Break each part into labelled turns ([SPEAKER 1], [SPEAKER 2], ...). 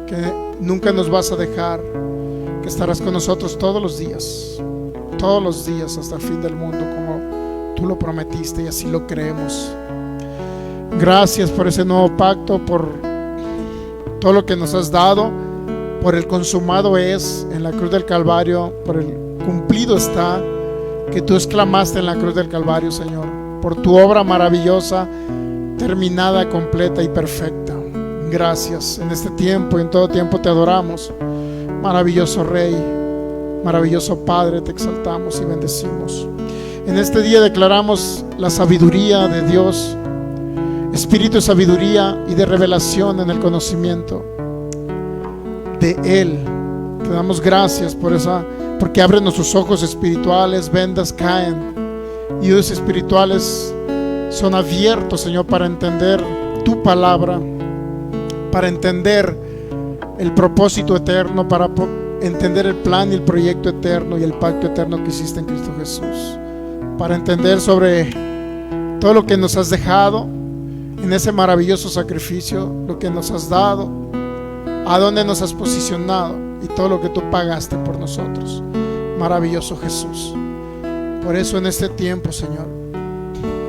[SPEAKER 1] que nunca nos vas a dejar, que estarás con nosotros todos los días hasta el fin del mundo, como tú lo prometiste, y así lo creemos. Gracias por ese nuevo pacto, por todo lo que nos has dado, por el consumado es en la cruz del Calvario, por el cumplido está que tú exclamaste en la cruz del Calvario, Señor, por tu obra maravillosa, terminada, completa y perfecta. Gracias. En este tiempo y en todo tiempo te adoramos, maravilloso Rey, maravilloso Padre, te exaltamos y bendecimos. En este día declaramos la sabiduría de Dios, espíritu de sabiduría y de revelación en el conocimiento de Él. Te damos gracias por porque abre nuestros ojos espirituales, vendas caen y oídos espirituales son abiertos, Señor, para entender tu palabra, para entender el propósito eterno, para entender el plan y el proyecto eterno y el pacto eterno que hiciste en Cristo Jesús, para entender sobre todo lo que nos has dejado en ese maravilloso sacrificio, lo que nos has dado, a dónde nos has posicionado y todo lo que tú pagaste por nosotros. Maravilloso Jesús. Por eso en este tiempo, Señor,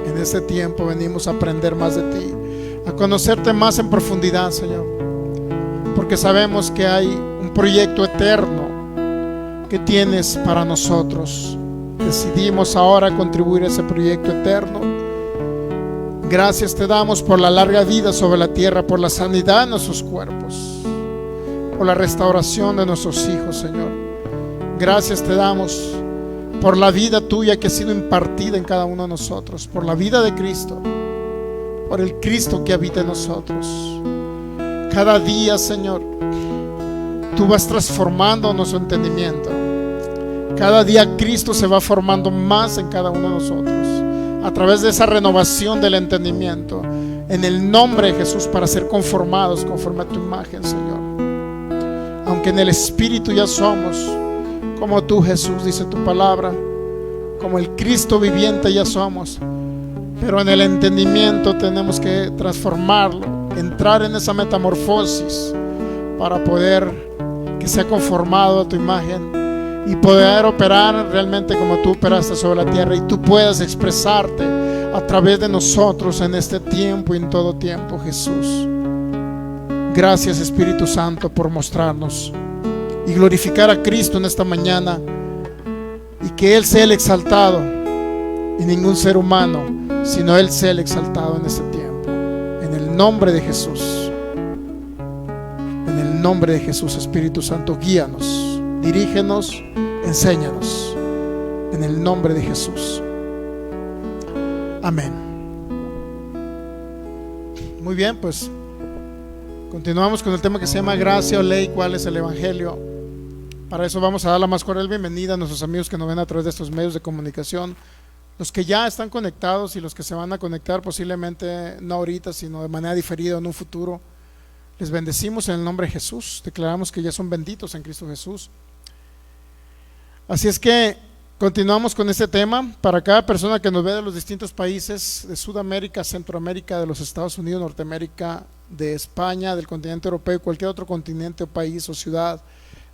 [SPEAKER 1] en este tiempo venimos a aprender más de ti, a conocerte más en profundidad, Señor, porque sabemos que hay un proyecto eterno que tienes para nosotros. Decidimos ahora contribuir a ese proyecto eterno. Gracias te damos por la larga vida sobre la tierra, por la sanidad de nuestros cuerpos, por la restauración de nuestros hijos, Señor. Gracias te damos por la vida tuya que ha sido impartida en cada uno de nosotros, por la vida de Cristo, por el Cristo que habita en nosotros. Cada día, Señor, tú vas transformando nuestro entendimiento. Cada día Cristo se va formando más en cada uno de nosotros a través de esa renovación del entendimiento, en el nombre de Jesús, para ser conformados conforme a tu imagen, Señor. Aunque en el Espíritu ya somos como tú, Jesús, dice tu palabra, como el Cristo viviente ya somos, pero en el entendimiento tenemos que transformarlo, entrar en esa metamorfosis para poder que sea conformado a tu imagen y poder operar realmente como tú operaste sobre la tierra, y tú puedas expresarte a través de nosotros en este tiempo y en todo tiempo, Jesús. Gracias, Espíritu Santo, por mostrarnos y glorificar a Cristo en esta mañana, y que Él sea el exaltado y ningún ser humano, sino Él sea el exaltado en este tiempo. En el nombre de Jesús, en el nombre de Jesús, Espíritu Santo, guíanos, dirígenos, enséñanos, en el nombre de Jesús. Amén. Muy bien, pues continuamos con el tema que se llama gracia o ley, ¿cuál es el evangelio? Para eso vamos a dar la más cordial bienvenida a nuestros amigos que nos ven a través de estos medios de comunicación, los que ya están conectados y los que se van a conectar posiblemente no ahorita, sino de manera diferida en un futuro. Les bendecimos en el nombre de Jesús, declaramos que ya son benditos en Cristo Jesús. Así es que continuamos con este tema. Para cada persona que nos ve de los distintos países de Sudamérica, Centroamérica, de los Estados Unidos, Norteamérica, de España, del continente europeo y cualquier otro continente o país o ciudad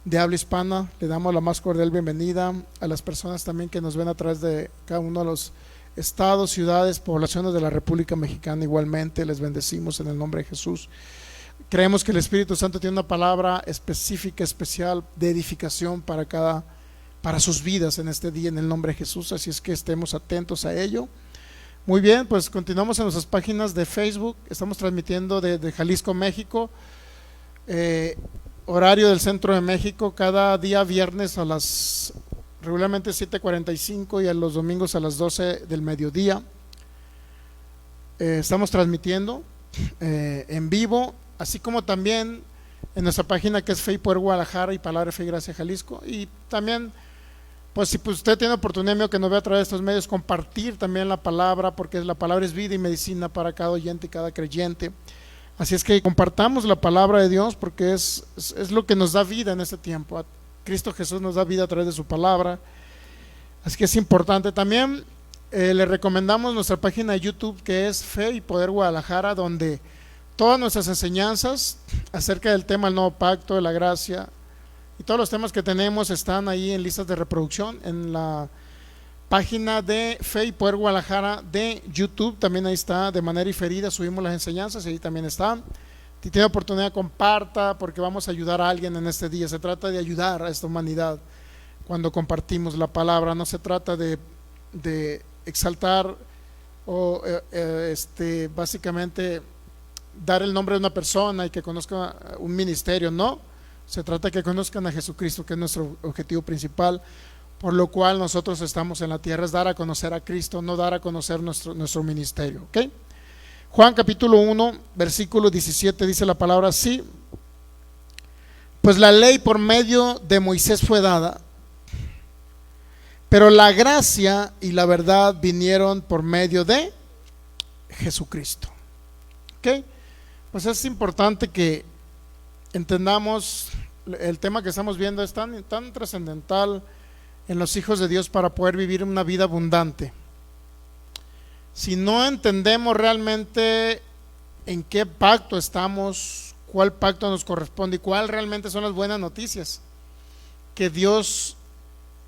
[SPEAKER 1] de habla hispana, le damos la más cordial bienvenida. A las personas también que nos ven a través de cada uno de los estados, ciudades, poblaciones de la República Mexicana, igualmente les bendecimos en el nombre de Jesús. Creemos que el Espíritu Santo tiene una palabra específica, especial, de edificación para sus vidas en este día, en el nombre de Jesús. Así es que estemos atentos a ello. Muy bien, pues continuamos en nuestras páginas de Facebook. Estamos transmitiendo de Jalisco, México, horario del centro de México, cada día viernes a las regularmente 7:45 y a los domingos a las 12 del mediodía. Estamos transmitiendo en vivo, así como también en nuestra página que es Fe y Poder Guadalajara y Palabra Fe y Gracia Jalisco. Y también, pues si usted tiene oportunidad, amigo, que nos vea a través de estos medios, compartir también la palabra, porque la palabra es vida y medicina para cada oyente y cada creyente. Así es que compartamos la palabra de Dios, porque es lo que nos da vida en este tiempo. Cristo Jesús nos da vida a través de su palabra, así que es importante. También le recomendamos nuestra página de YouTube, que es Fe y Poder Guadalajara, donde Todas nuestras enseñanzas acerca del tema del nuevo pacto, de la gracia y todos los temas que tenemos están ahí en listas de reproducción en la página de Fe y Poder Guadalajara de YouTube. También ahí está de manera diferida, subimos las enseñanzas y ahí también están. Si tiene oportunidad, comparta, porque vamos a ayudar a alguien en este día. Se trata de ayudar a esta humanidad cuando compartimos la palabra. No se trata de exaltar o básicamente dar el nombre de una persona y que conozca un ministerio. No, se trata de que conozcan a Jesucristo, que es nuestro objetivo principal, por lo cual nosotros estamos en la tierra, es dar a conocer a Cristo, no dar a conocer nuestro ministerio. ¿Ok? Juan capítulo 1 versículo 17 dice la palabra así: pues la ley por medio de Moisés fue dada, pero la gracia y la verdad vinieron por medio de Jesucristo. ¿Ok? Pues es importante que entendamos el tema que estamos viendo. Es tan trascendental en los hijos de Dios para poder vivir una vida abundante. Si no entendemos realmente en qué pacto estamos, cuál pacto nos corresponde y cuál realmente son las buenas noticias que Dios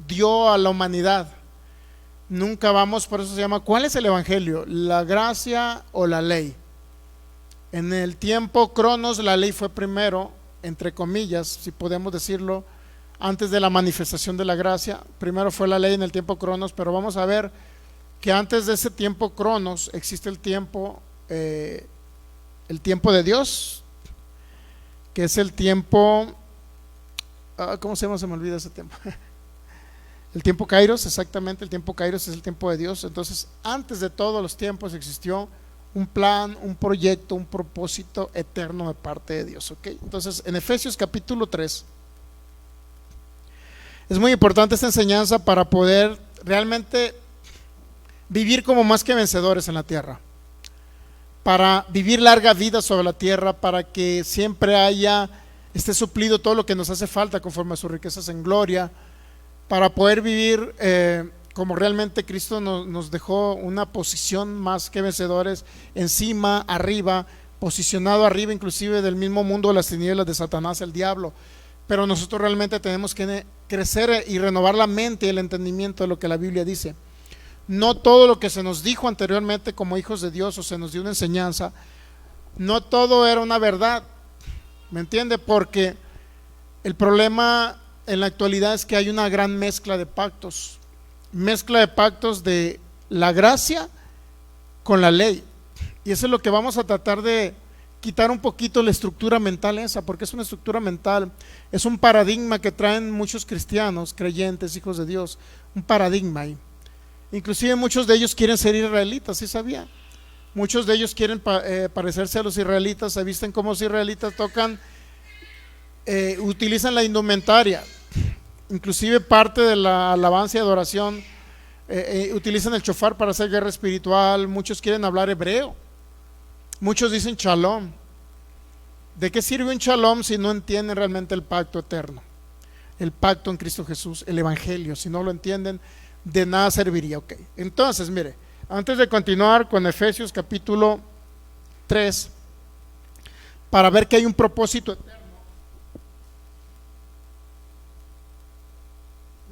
[SPEAKER 1] dio a la humanidad, nunca vamos. Por eso se llama, ¿cuál es el evangelio? ¿La gracia o la ley? En el tiempo Cronos, la ley fue primero, entre comillas, si podemos decirlo, antes de la manifestación de la gracia. Primero fue la ley en el tiempo Cronos, pero vamos a ver que antes de ese tiempo Cronos existe el tiempo de Dios, que es el tiempo, ¿cómo se llama? Se me olvida ese tiempo. El tiempo Kairos, exactamente, el tiempo Kairos es el tiempo de Dios. Entonces, antes de todos los tiempos existió un plan, un proyecto, un propósito eterno de parte de Dios. ¿Ok? Entonces, en Efesios capítulo 3, es muy importante esta enseñanza para poder realmente vivir como más que vencedores en la tierra, para vivir larga vida sobre la tierra, para que siempre esté suplido todo lo que nos hace falta conforme a sus riquezas en gloria, para poder vivir como realmente Cristo nos dejó una posición más que vencedores, encima, arriba, posicionado arriba inclusive del mismo mundo de las tinieblas de Satanás, el diablo. Pero nosotros realmente tenemos que crecer y renovar la mente y el entendimiento de lo que la Biblia dice. No todo lo que se nos dijo anteriormente como hijos de Dios o se nos dio una enseñanza, no todo era una verdad, ¿me entiende? Porque el problema en la actualidad es que hay una gran mezcla de pactos de la gracia con la ley, y eso es lo que vamos a tratar de quitar un poquito, la estructura mental esa, porque es una estructura mental, es un paradigma que traen muchos cristianos, creyentes, hijos de Dios, un paradigma ahí. Inclusive muchos de ellos quieren ser israelitas, ¿sí sabía? Muchos de ellos quieren parecerse a los israelitas, se visten como los israelitas, tocan, utilizan la indumentaria, inclusive parte de la alabanza y adoración, utilizan el shofar para hacer guerra espiritual. Muchos quieren hablar hebreo, muchos dicen shalom. ¿De qué sirve un shalom si no entienden realmente el pacto eterno, el pacto en Cristo Jesús, el evangelio? Si no lo entienden, de nada serviría. Ok, entonces mire, antes de continuar con Efesios capítulo 3, para ver que hay un propósito eterno,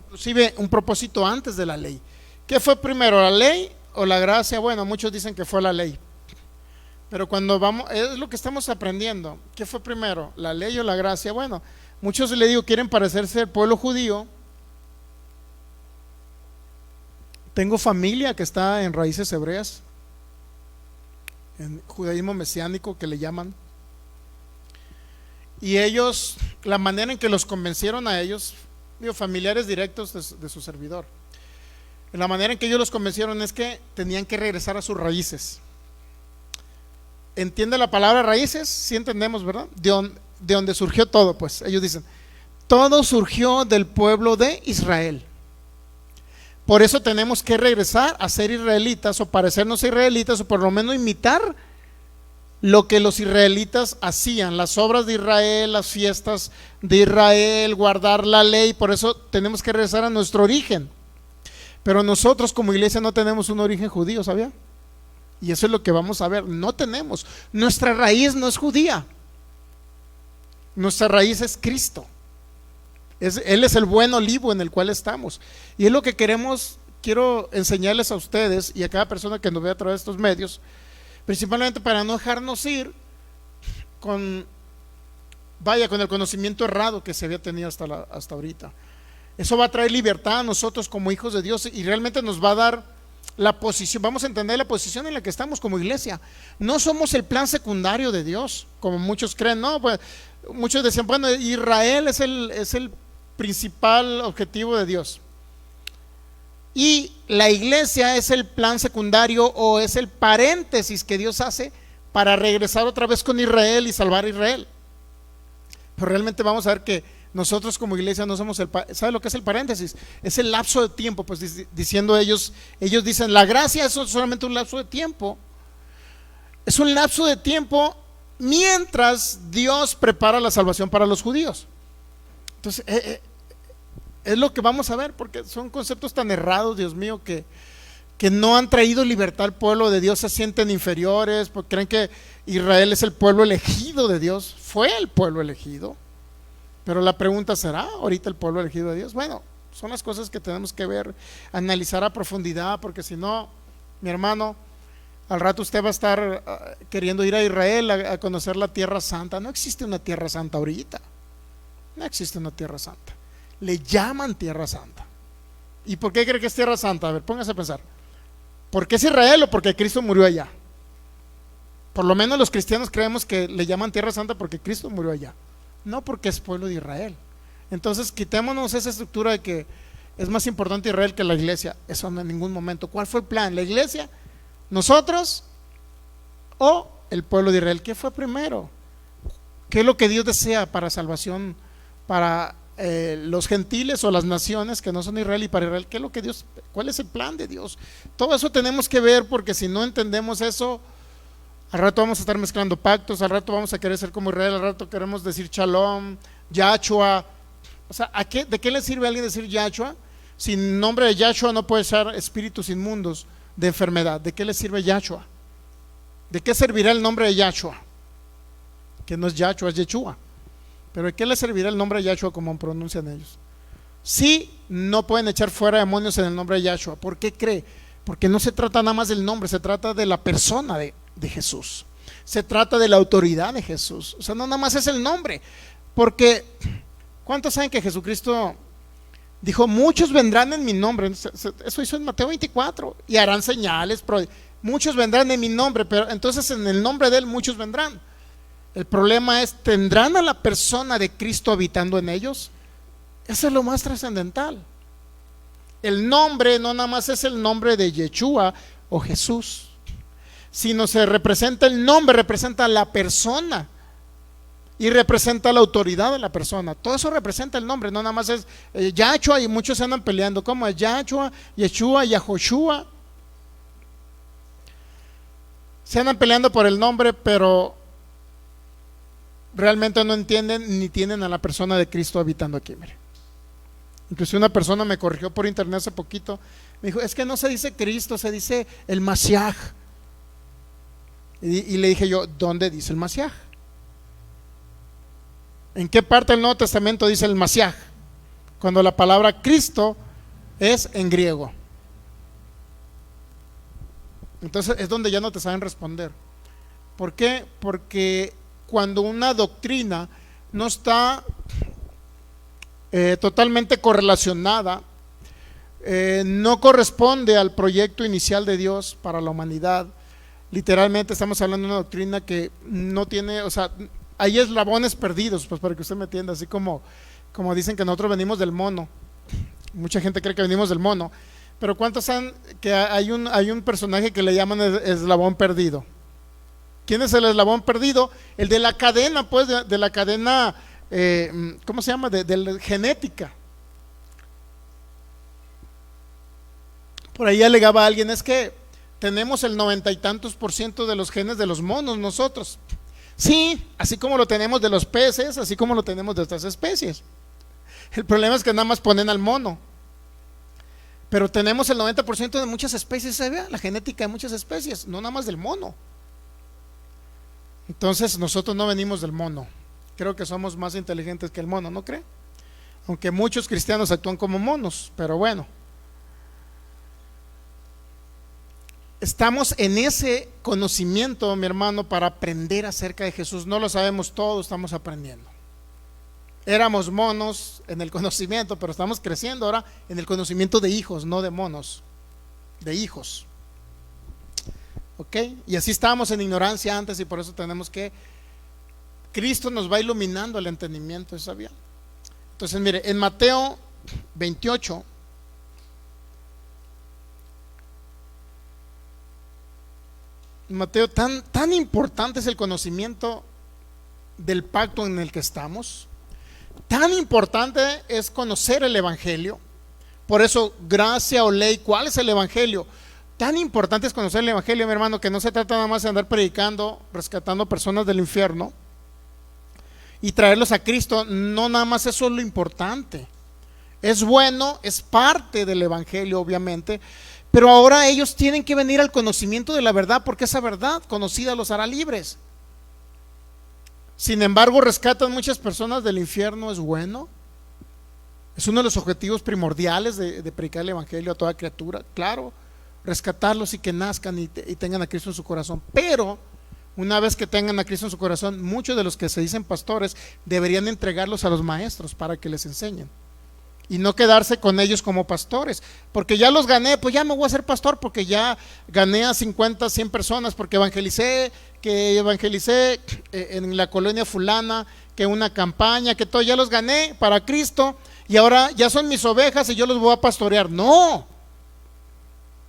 [SPEAKER 1] inclusive un propósito antes de la ley. ¿Qué fue primero, la ley o la gracia? Bueno, muchos dicen que fue la ley, pero cuando vamos, es lo que estamos aprendiendo. ¿Qué fue primero, la ley o la gracia? Bueno, muchos, le digo, quieren parecerse al pueblo judío. Tengo familia que está en raíces hebreas, en judaísmo mesiánico que le llaman, y ellos, la manera en que los convencieron a ellos, digo, familiares directos de su servidor, la manera en que ellos los convencieron es que tenían que regresar a sus raíces. ¿Entiende la palabra raíces? Sí entendemos, ¿verdad? De donde surgió todo. Pues ellos dicen, todo surgió del pueblo de Israel. Por eso tenemos que regresar a ser israelitas, o parecernos israelitas, o por lo menos imitar lo que los israelitas hacían, las obras de Israel, las fiestas de Israel, guardar la ley. Por eso tenemos que regresar a nuestro origen. Pero nosotros como iglesia no tenemos un origen judío, ¿sabía? Y eso es lo que vamos a ver. No tenemos, nuestra raíz no es judía, nuestra raíz es Cristo. Él es el buen olivo en el cual estamos. Y es lo que quiero enseñarles a ustedes y a cada persona que nos vea a través de estos medios, principalmente para no dejarnos ir con el conocimiento errado que se había tenido hasta ahorita. Eso va a traer libertad a nosotros como hijos de Dios y realmente nos va a dar la posición, vamos a entender la posición en la que estamos como iglesia. No somos el plan secundario de Dios, como muchos creen. No, pues muchos decían, bueno, Israel es el principal objetivo de Dios y la iglesia es el plan secundario o es el paréntesis que Dios hace para regresar otra vez con Israel y salvar a Israel. Pero realmente vamos a ver que nosotros como iglesia no somos ¿sabe lo que es el paréntesis? Es el lapso de tiempo, pues diciendo ellos dicen, la gracia es solamente un lapso de tiempo. Es un lapso de tiempo mientras Dios prepara la salvación para los judíos. Entonces, es lo que vamos a ver, porque son conceptos tan errados, Dios mío, que no han traído libertad al pueblo de Dios. Se sienten inferiores porque creen que Israel es el pueblo elegido de Dios. Fue el pueblo elegido, pero la pregunta será, ¿ahorita el pueblo elegido de Dios? Bueno, son las cosas que tenemos que ver, analizar a profundidad, porque si no, mi hermano, al rato usted va a estar queriendo ir a Israel a conocer la tierra santa. No existe una tierra santa ahorita, no existe una tierra santa. Le llaman tierra santa. ¿Y por qué cree que es tierra santa? A ver, póngase a pensar. ¿Por qué es Israel o porque Cristo murió allá? Por lo menos los cristianos creemos que le llaman tierra santa porque Cristo murió allá, no porque es pueblo de Israel. Entonces quitémonos esa estructura de que es más importante Israel que la iglesia. Eso no en ningún momento. ¿Cuál fue el plan? ¿La iglesia? ¿Nosotros? ¿O el pueblo de Israel? ¿Qué fue primero? ¿Qué es lo que Dios desea para salvación para los gentiles o las naciones que no son Israel, y para Israel? ¿Qué es lo que Dios, cuál es el plan de Dios? Todo eso tenemos que ver, porque si no entendemos eso, al rato vamos a estar mezclando pactos, al rato vamos a querer ser como Israel, al rato queremos decir Shalom, Yahshua. O sea, ¿de qué le sirve a alguien decir Yahshua? Sin nombre de Yahshua no puede ser espíritus inmundos de enfermedad. ¿De qué le sirve Yahshua? ¿De qué servirá el nombre de Yahshua? Que no es Yahshua, es Yeshua. Pero ¿de qué le servirá el nombre de Yahshua como pronuncian ellos? Sí, no pueden echar fuera demonios en el nombre de Yahshua. ¿Por qué cree? Porque no se trata nada más del nombre, se trata de la persona de Jesús. Se trata de la autoridad de Jesús. O sea, no nada más es el nombre. Porque ¿cuántos saben que Jesucristo dijo, muchos vendrán en mi nombre? Eso hizo en Mateo 24. Y harán señales, muchos vendrán en mi nombre. Pero entonces en el nombre de él muchos vendrán. El problema es, ¿tendrán a la persona de Cristo habitando en ellos? Eso es lo más trascendental. El nombre no nada más es el nombre de Yeshua o Jesús, sino se representa el nombre, representa la persona y representa la autoridad de la persona. Todo eso representa el nombre, no nada más es Yahshua, y muchos se andan peleando, ¿cómo es Yahshua, Yeshua, Yahoshua? Se andan peleando por el nombre, pero realmente no entienden ni tienen a la persona de Cristo habitando aquí. Mire, incluso una persona me corrigió por internet hace poquito, me dijo, es que no se dice Cristo, se dice el Mashiach. Y le dije yo, ¿dónde dice el Mashiach? ¿En qué parte del Nuevo Testamento dice el Mashiach? Cuando la palabra Cristo es en griego. Entonces es donde ya no te saben responder. ¿Por qué? Porque cuando una doctrina no está totalmente correlacionada, no corresponde al proyecto inicial de Dios para la humanidad. Literalmente estamos hablando de una doctrina que no tiene, o sea, hay eslabones perdidos, pues para que usted me entienda, así como dicen que nosotros venimos del mono. Mucha gente cree que venimos del mono, pero ¿cuántos saben que hay un personaje que le llaman el eslabón perdido? ¿Quién es el eslabón perdido? El de la cadena, pues, de la cadena, ¿cómo se llama? De la genética. Por ahí alegaba alguien, es que tenemos el 90 y tantos % de los genes de los monos nosotros. Sí, así como lo tenemos de los peces, así como lo tenemos de otras especies. El problema es que nada más ponen al mono. Pero tenemos el 90% de muchas especies, ¿se ve? La genética de muchas especies, no nada más del mono. Entonces nosotros no venimos del mono. Creo que somos más inteligentes que el mono, ¿no cree? Aunque muchos cristianos actúan como monos, pero bueno. Estamos en ese conocimiento, mi hermano, para aprender acerca de Jesús. No lo sabemos todo, estamos aprendiendo. Éramos monos en el conocimiento, pero estamos creciendo ahora en el conocimiento de hijos, no de monos, de hijos. ¿Ok? Y así estábamos en ignorancia antes, y por eso tenemos que, Cristo nos va iluminando el entendimiento, ¿sabía? Entonces mire, en Mateo 28, Mateo, tan importante es el conocimiento del pacto en el que estamos. Tan importante es conocer el Evangelio. Por eso, gracia o ley, ¿cuál es el Evangelio? Tan importante es conocer el Evangelio, mi hermano, que no se trata nada más de andar predicando, rescatando personas del infierno y traerlos a Cristo. No, nada más eso es lo importante. Es bueno, es parte del Evangelio, obviamente, pero ahora ellos tienen que venir al conocimiento de la verdad, porque esa verdad conocida los hará libres. Sin embargo, rescatan muchas personas del infierno. ¿Es bueno? Es uno de los objetivos primordiales de predicar el Evangelio a toda criatura. Claro, rescatarlos y que nazcan y tengan a Cristo en su corazón. Pero una vez que tengan a Cristo en su corazón, muchos de los que se dicen pastores deberían entregarlos a los maestros para que les enseñen, y no quedarse con ellos como pastores. Porque ya los gané, pues ya me voy a hacer pastor, porque ya gané a 50, 100 personas, porque evangelicé en la colonia fulana, que una campaña, que todo, ya los gané para Cristo, y ahora ya son mis ovejas y yo los voy a pastorear. No,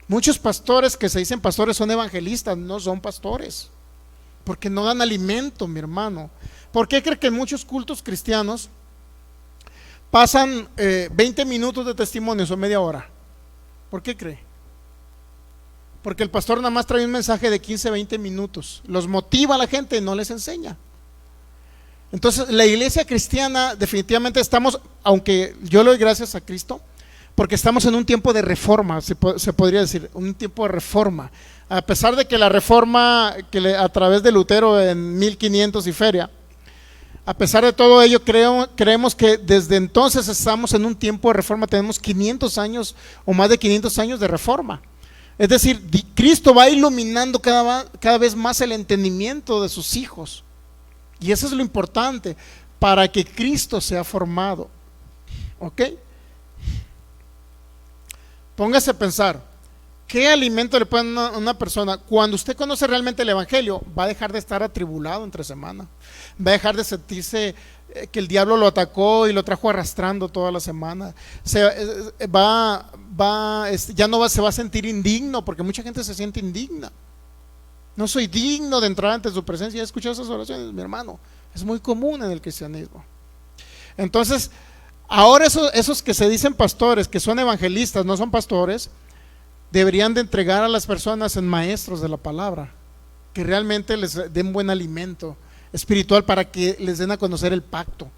[SPEAKER 1] muchos pastores que se dicen pastores son evangelistas, no son pastores, porque no dan alimento, mi hermano. ¿Por qué cree que en muchos cultos cristianos pasan 20 minutos de testimonios o media hora? ¿Por qué cree? Porque el pastor nada más trae un mensaje de 15, 20 minutos, los motiva a la gente y no les enseña. Entonces la iglesia cristiana definitivamente estamos, aunque yo le doy gracias a Cristo, porque estamos en un tiempo de reforma, se podría decir, un tiempo de reforma. A pesar de que la reforma a través de Lutero en 1500 y feria, a pesar de todo ello, creemos que desde entonces estamos en un tiempo de reforma. Tenemos 500 años o más de 500 años de reforma. Es decir, Cristo va iluminando cada vez más el entendimiento de sus hijos. Y eso es lo importante, para que Cristo sea formado. ¿Ok? Póngase a pensar, ¿qué alimento le ponen a una persona? Cuando usted conoce realmente el Evangelio, va a dejar de estar atribulado entre semana, va a dejar de sentirse que el diablo lo atacó y lo trajo arrastrando toda la semana. Ya no se va a sentir indigno, porque mucha gente se siente indigna. No soy digno de entrar ante su presencia. ¿He escuchado esas oraciones, mi hermano? Es muy común en el cristianismo. Entonces, ahora esos que se dicen pastores, que son evangelistas, no son pastores, deberían de entregar a las personas en maestros de la palabra, que realmente les den buen alimento espiritual, para que les den a conocer el pacto,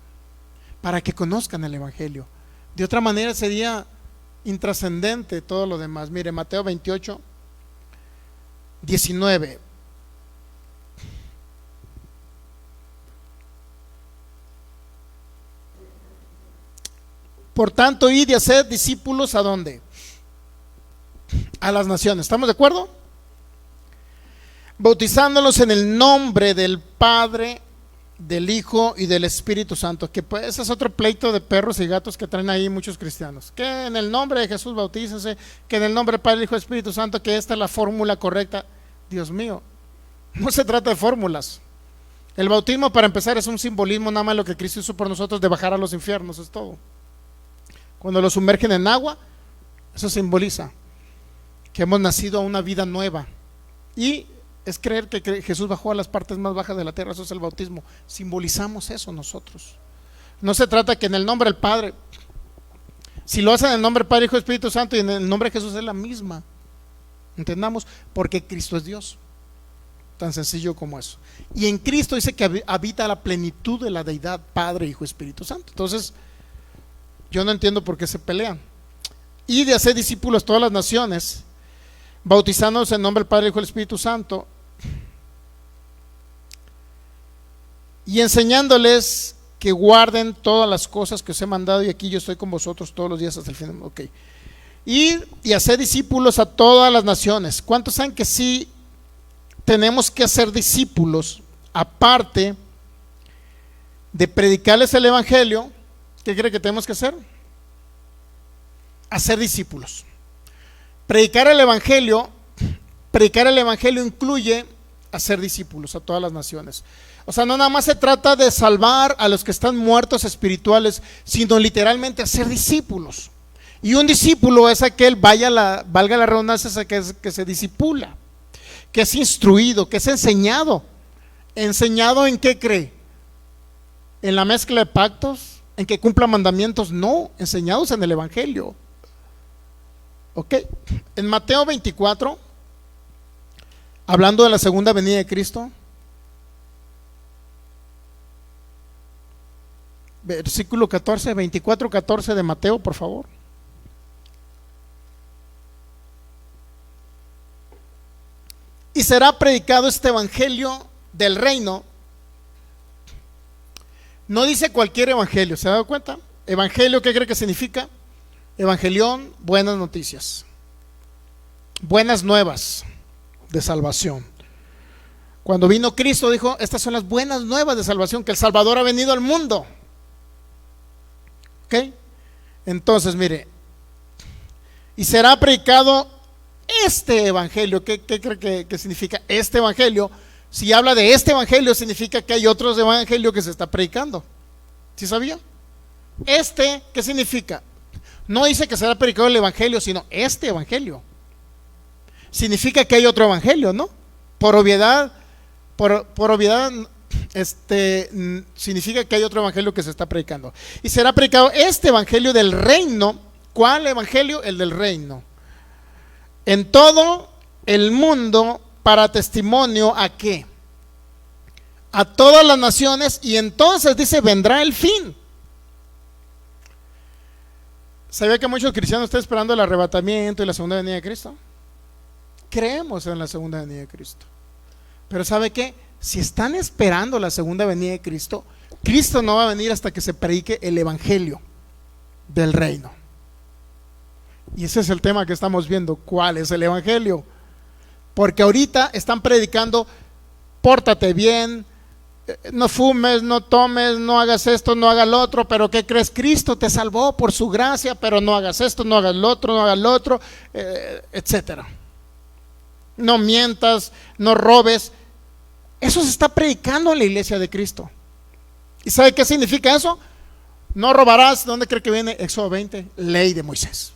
[SPEAKER 1] para que conozcan el Evangelio. De otra manera sería intrascendente todo lo demás. Mire, Mateo 28, 19. Por tanto, id y haced discípulos, ¿a dónde? A las naciones. ¿Estamos de acuerdo? Bautizándolos en el nombre del Padre, del Hijo y del Espíritu Santo. Que pues ese es otro pleito de perros y gatos que traen ahí muchos cristianos. Que en el nombre de Jesús bautícense, que en el nombre del Padre, Hijo y Espíritu Santo, que esta es la fórmula correcta. Dios mío, no se trata de fórmulas. El bautismo, para empezar, es un simbolismo nada más lo que Cristo hizo por nosotros, de bajar a los infiernos, es todo. Cuando lo sumergen en agua, eso simboliza que hemos nacido a una vida nueva, y es creer que Jesús bajó a las partes más bajas de la tierra. Eso es el bautismo. Simbolizamos eso nosotros. No se trata que en el nombre del Padre, si lo hacen en el nombre del Padre, Hijo y Espíritu Santo, y en el nombre de Jesús, es la misma. Entendamos, porque Cristo es Dios. Tan sencillo como eso. Y en Cristo dice que habita la plenitud de la deidad, Padre, Hijo y Espíritu Santo. Entonces, yo no entiendo por qué se pelean. y de hacer discípulos todas las naciones, bautizándolos en nombre del Padre, Hijo y del Espíritu Santo, y enseñándoles que guarden todas las cosas que os he mandado, y aquí yo estoy con vosotros todos los días hasta el fin. Ok. Ir y hacer discípulos a todas las naciones. ¿Cuántos saben que sí tenemos que hacer discípulos aparte de predicarles el evangelio? ¿Qué cree que tenemos que hacer? Hacer discípulos. Predicar el evangelio incluye hacer discípulos a todas las naciones. O sea, no nada más se trata de salvar a los que están muertos espirituales, sino literalmente hacer discípulos. Y un discípulo es aquel, valga la redundancia, es aquel que se discipula, que es instruido, que es enseñado. ¿Enseñado en qué cree? ¿En la mezcla de pactos? ¿En que cumpla mandamientos? No, enseñados en el evangelio. Ok, en Mateo 24, hablando de la segunda venida de Cristo, versículo 14, 24, 14 de Mateo, por favor. Y será predicado este evangelio del reino. No dice cualquier evangelio, ¿se ha dado cuenta? Evangelio, ¿qué cree que significa? Evangelión, buenas noticias, buenas nuevas de salvación. Cuando vino Cristo dijo, estas son las buenas nuevas de salvación, que el Salvador ha venido al mundo. ¿Ok? Entonces, mire, y será predicado este evangelio. ¿Qué cree que significa este evangelio? Si habla de este evangelio, significa que hay otros evangelios que se está predicando. ¿Sí sabía? ¿Qué significa? No dice que será predicado el evangelio, sino este evangelio. Significa que hay otro evangelio, ¿no? Por obviedad, significa que hay otro evangelio que se está predicando. Y será predicado este evangelio del reino. ¿Cuál evangelio? El del reino. En todo el mundo, para testimonio ¿a qué? A todas las naciones, y entonces dice, vendrá el fin. ¿Sabía que muchos cristianos están esperando el arrebatamiento y la segunda venida de Cristo? Creemos en la segunda venida de Cristo. Pero ¿sabe qué? Si están esperando la segunda venida de Cristo, Cristo no va a venir hasta que se predique el evangelio del reino. Y ese es el tema que estamos viendo. ¿Cuál es el evangelio? Porque ahorita están predicando, pórtate bien, no fumes, no tomes, no hagas esto, no hagas lo otro. Pero ¿qué crees? Cristo te salvó por su gracia, pero no hagas esto, no hagas lo otro, no hagas lo otro, etcétera. No mientas, no robes. Eso se está predicando en la iglesia de Cristo. ¿Y sabe qué significa eso? No robarás. ¿Dónde cree que viene? Éxodo 20, ley de Moisés.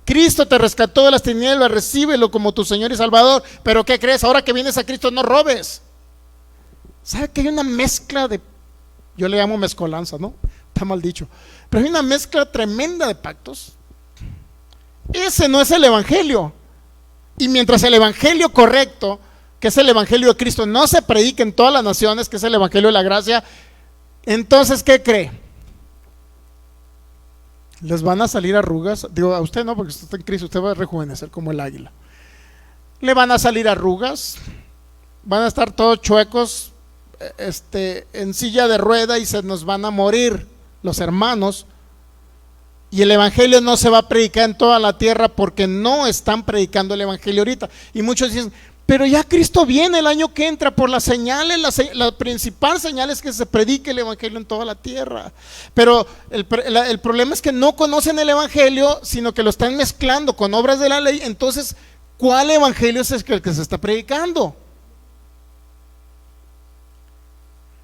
[SPEAKER 1] Cristo te rescató de las tinieblas, recíbelo como tu Señor y Salvador. Pero ¿qué crees? Ahora que vienes a Cristo, no robes. ¿Sabe que hay una mezcla de, yo le llamo mezcolanza, ¿no? Está mal dicho, pero hay una mezcla tremenda de pactos? Ese no es el evangelio. Y mientras el evangelio correcto, que es el evangelio de Cristo, no se predica en todas las naciones, que es el evangelio de la gracia, entonces ¿qué cree? Les van a salir arrugas. Digo, a usted no, porque usted está en Cristo, usted va a rejuvenecer como el águila. Le van a salir arrugas, van a estar todos chuecos, en silla de rueda, y se nos van a morir los hermanos. Y el evangelio no se va a predicar en toda la tierra, porque no están predicando el evangelio ahorita. Y muchos dicen, pero ya Cristo viene el año que entra, por las señales, la principal señal es que se predique el evangelio en toda la tierra. Pero el problema es que no conocen el evangelio, sino que lo están mezclando con obras de la ley. Entonces, ¿cuál evangelio es el que se está predicando?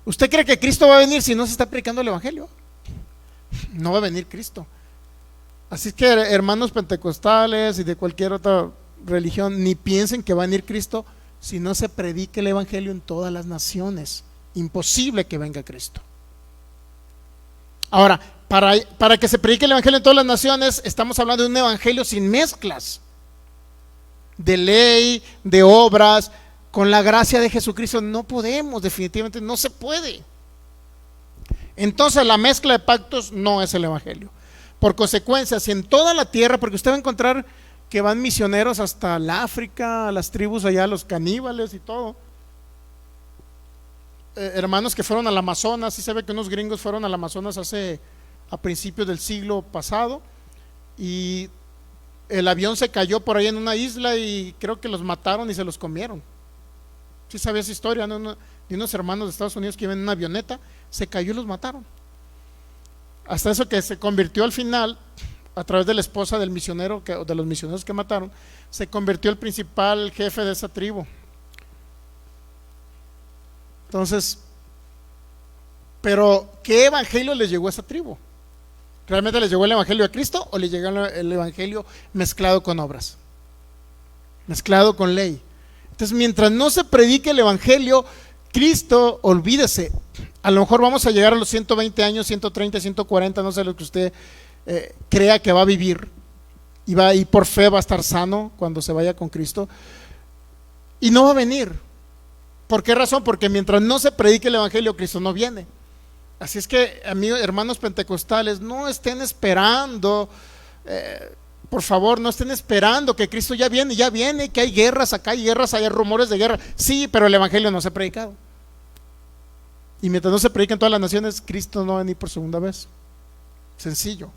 [SPEAKER 1] ¿Usted cree que Cristo va a venir si no se está predicando el evangelio? No va a venir Cristo. Así que, hermanos pentecostales y de cualquier otra religión, ni piensen que va a venir Cristo si no se predique el evangelio en todas las naciones. Imposible que venga Cristo. Ahora, para que se predique el evangelio en todas las naciones, estamos hablando de un evangelio sin mezclas de ley, de obras. Con la gracia de Jesucristo no podemos, definitivamente no se puede. Entonces la mezcla de pactos no es el evangelio. Por consecuencia, si en toda la tierra, porque usted va a encontrar que van misioneros hasta el África, a las tribus allá, los caníbales y todo, hermanos que fueron al Amazonas, sí se ve que unos gringos fueron al Amazonas a principios del siglo pasado, y el avión se cayó por ahí en una isla y creo que los mataron y se los comieron. Sí sabía esa historia, ¿no? De unos hermanos de Estados Unidos que iban en una avioneta, se cayó y los mataron. Hasta eso que se convirtió al final, a través de la esposa del misionero, de los misioneros que mataron, se convirtió el principal jefe de esa tribu. Entonces, pero ¿qué evangelio les llegó a esa tribu? ¿Realmente les llegó el evangelio de Cristo o les llegó el evangelio mezclado con obras, mezclado con ley? Entonces, mientras no se predique el evangelio, Cristo, olvídese. A lo mejor vamos a llegar a los 120 años, 130, 140, no sé lo que usted crea que va a vivir, y por fe va a estar sano cuando se vaya con Cristo, y no va a venir. ¿Por qué razón? Porque mientras no se predique el evangelio, Cristo no viene. Así es que, amigos, hermanos pentecostales, no estén esperando, por favor, no estén esperando que Cristo ya viene, que hay guerras, acá hay guerras, hay rumores de guerra. Sí, pero el evangelio no se ha predicado. Y mientras no se predica en todas las naciones, Cristo no va a venir por segunda vez. Sencillo.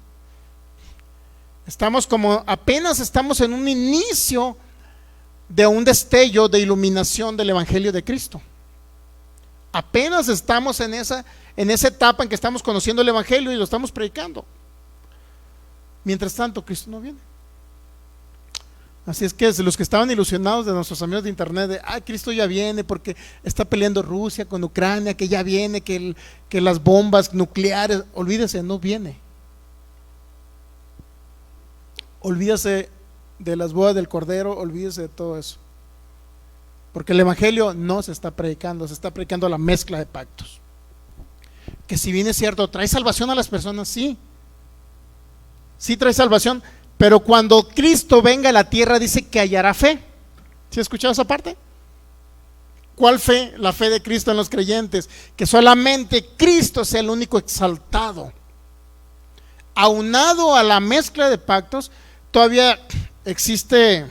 [SPEAKER 1] Apenas estamos en un inicio de un destello de iluminación del evangelio de Cristo. Apenas estamos en esa etapa en que estamos conociendo el evangelio y lo estamos predicando. Mientras tanto, Cristo no viene. Así es que los que estaban ilusionados de nuestros amigos de internet, de Cristo ya viene porque está peleando Rusia con Ucrania, que ya viene, que las bombas nucleares, olvídese, no viene. Olvídese de las bodas del Cordero, olvídese de todo eso. Porque el evangelio no se está predicando, se está predicando la mezcla de pactos. Que si bien es cierto, trae salvación a las personas, sí trae salvación, pero cuando Cristo venga a la tierra dice que hallará fe. ¿Sí has escuchado esa parte? ¿Cuál fe? La fe de Cristo en los creyentes, que solamente Cristo sea el único exaltado. Aunado a la mezcla de pactos, todavía existe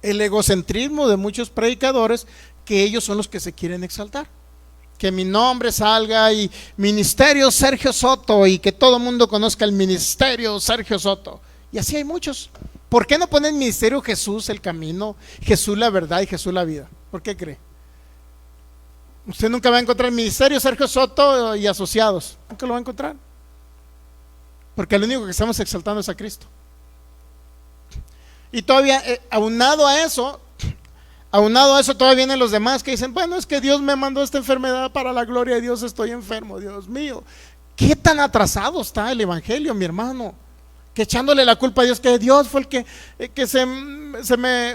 [SPEAKER 1] el egocentrismo de muchos predicadores, que ellos son los que se quieren exaltar. Que mi nombre salga y ministerio Sergio Soto, y que todo el mundo conozca el ministerio Sergio Soto. Y así hay muchos. ¿Por qué no ponen ministerio Jesús el camino, Jesús la verdad y Jesús la vida? ¿Por qué cree? Usted nunca va a encontrar el ministerio Sergio Soto y asociados. Nunca lo va a encontrar. Porque el único que estamos exaltando es a Cristo. Y todavía, aunado a eso, todavía vienen los demás que dicen, bueno, es que Dios me mandó esta enfermedad para la gloria de Dios, estoy enfermo, Dios mío. ¿Qué tan atrasado está el evangelio, mi hermano? Que echándole la culpa a Dios, que Dios fue el que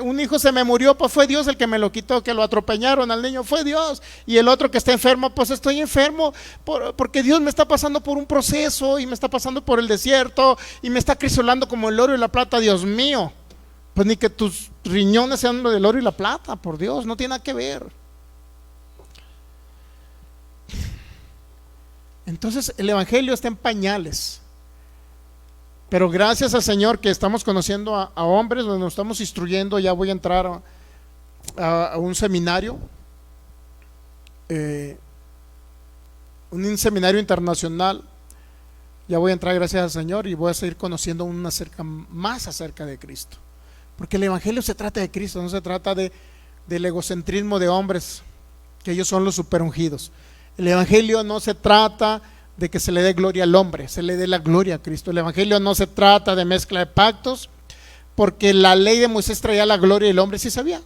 [SPEAKER 1] un hijo se me murió, pues fue Dios el que me lo quitó, que lo atropellaron al niño, fue Dios. Y el otro que está enfermo, pues estoy enfermo porque Dios me está pasando por un proceso y me está pasando por el desierto y me está crisolando como el oro y la plata, Dios mío. Pues ni que tus riñones sean del oro y la plata, por Dios, no tiene nada que ver. Entonces el evangelio está en pañales. Pero gracias al Señor que estamos conociendo a hombres, donde nos estamos instruyendo. Ya voy a entrar a un seminario, un seminario internacional. Ya voy a entrar, gracias al Señor, y voy a seguir conociendo más acerca de Cristo. Porque el evangelio se trata de Cristo, no se trata del egocentrismo de hombres, que ellos son los superungidos. El evangelio no se trata de que se le dé gloria al hombre, se le dé la gloria a Cristo. El evangelio no se trata de mezcla de pactos, porque la ley de Moisés traía la gloria del hombre. ¿Sí sabía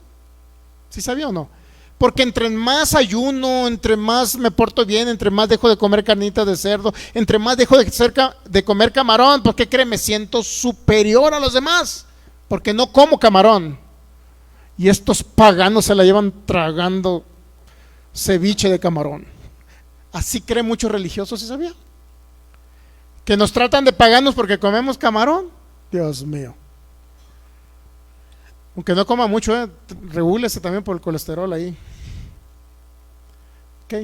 [SPEAKER 1] o no? Porque entre más ayuno, entre más me porto bien, entre más dejo de comer carnitas de cerdo, entre más dejo de comer camarón, ¿por qué cree? Me siento superior a los demás, porque no como camarón. Y estos paganos se la llevan tragando ceviche de camarón. Así creen muchos religiosos, ¿sí sabía? Que nos tratan de paganos porque comemos camarón. Dios mío. Aunque no coma mucho, regúlese también por el colesterol ahí. Ok.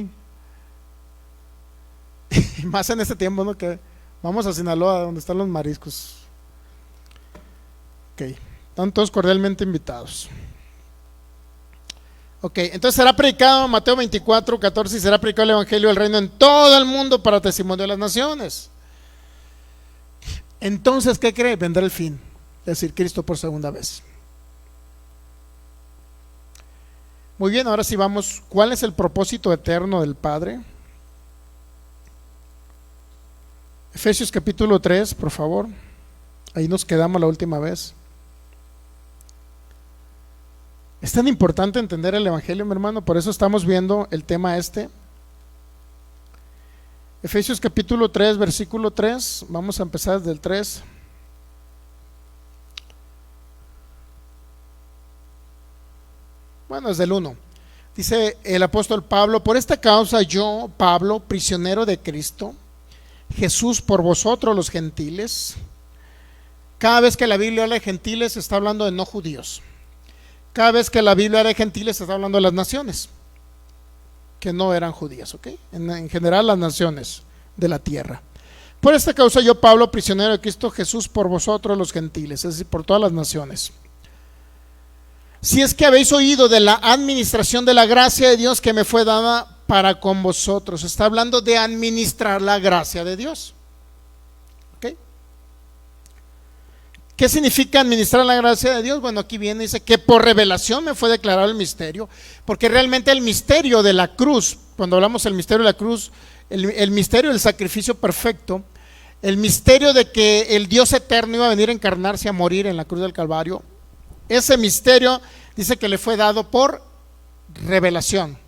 [SPEAKER 1] Y más en este tiempo, ¿no? Que Vamos a Sinaloa, donde están los mariscos. Ok, están todos cordialmente invitados. Ok, entonces será predicado Mateo 24, 14, y será predicado el evangelio del reino en todo el mundo para testimonio de las naciones. Entonces, ¿qué cree? Vendrá el fin, es decir, Cristo por segunda vez. Muy bien, ahora sí vamos. ¿Cuál es el propósito eterno del Padre? Efesios capítulo 3, por favor. Ahí nos quedamos la última vez. Es tan importante entender el evangelio, mi hermano, por eso estamos viendo el tema este. Efesios capítulo 3, versículo 3. Vamos a empezar desde el 3. Bueno, desde el 1. Dice el apóstol Pablo: por esta causa yo, Pablo, prisionero de Cristo Jesús, por vosotros los gentiles. Cada vez que la Biblia habla de gentiles, está hablando de no judíos. Cada vez que la Biblia habla de gentiles, está hablando de las naciones que no eran judías, ¿ok? En general, las naciones de la tierra. Por esta causa yo, Pablo, prisionero de Cristo Jesús, por vosotros los gentiles, es decir, por todas las naciones. Si es que habéis oído de la administración de la gracia de Dios que me fue dada para con vosotros. Está hablando de administrar la gracia de Dios. ¿Ok? ¿Qué significa administrar la gracia de Dios? Bueno, aquí viene, dice que por revelación me fue declarado el misterio, porque realmente el misterio de la cruz, cuando hablamos del misterio de la cruz, el misterio del sacrificio perfecto, el misterio de que el Dios eterno iba a venir a encarnarse, a morir en la cruz del Calvario, ese misterio dice que le fue dado por revelación,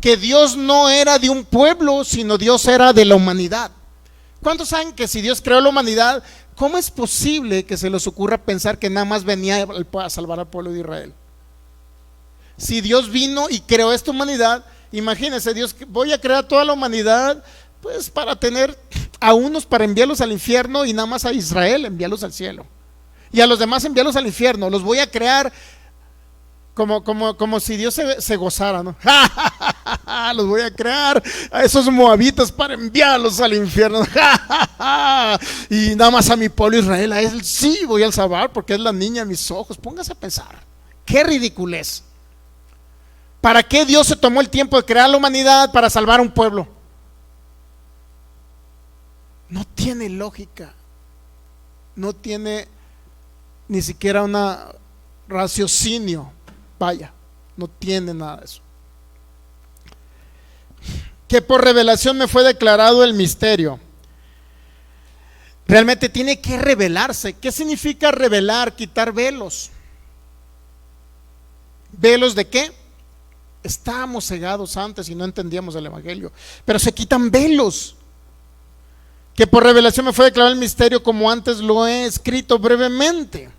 [SPEAKER 1] que Dios no era de un pueblo, sino Dios era de la humanidad. ¿Cuántos saben que si Dios creó la humanidad, cómo es posible que se les ocurra pensar que nada más venía a salvar al pueblo de Israel? Si Dios vino y creó esta humanidad, imagínense, Dios, voy a crear toda la humanidad pues para tener a unos para enviarlos al infierno, y nada más a Israel enviarlos al cielo, y a los demás enviarlos al infierno. Los voy a crear como si Dios se gozara, ¿no? Los voy a crear a esos moabitas para enviarlos al infierno. Y nada más a mi pueblo Israel, a él sí voy a salvar porque es la niña de mis ojos. Póngase a pensar, qué ridiculez. ¿Para qué Dios se tomó el tiempo de crear la humanidad para salvar a un pueblo? No tiene lógica. No tiene ni siquiera una raciocinio. Vaya, no tiene nada de eso. Que por revelación me fue declarado el misterio. Realmente tiene que revelarse. ¿Qué significa revelar? Quitar velos. ¿Velos de qué? Estábamos cegados antes y no entendíamos el evangelio, pero se quitan velos. Que por revelación me fue declarado el misterio, como antes lo he escrito brevemente.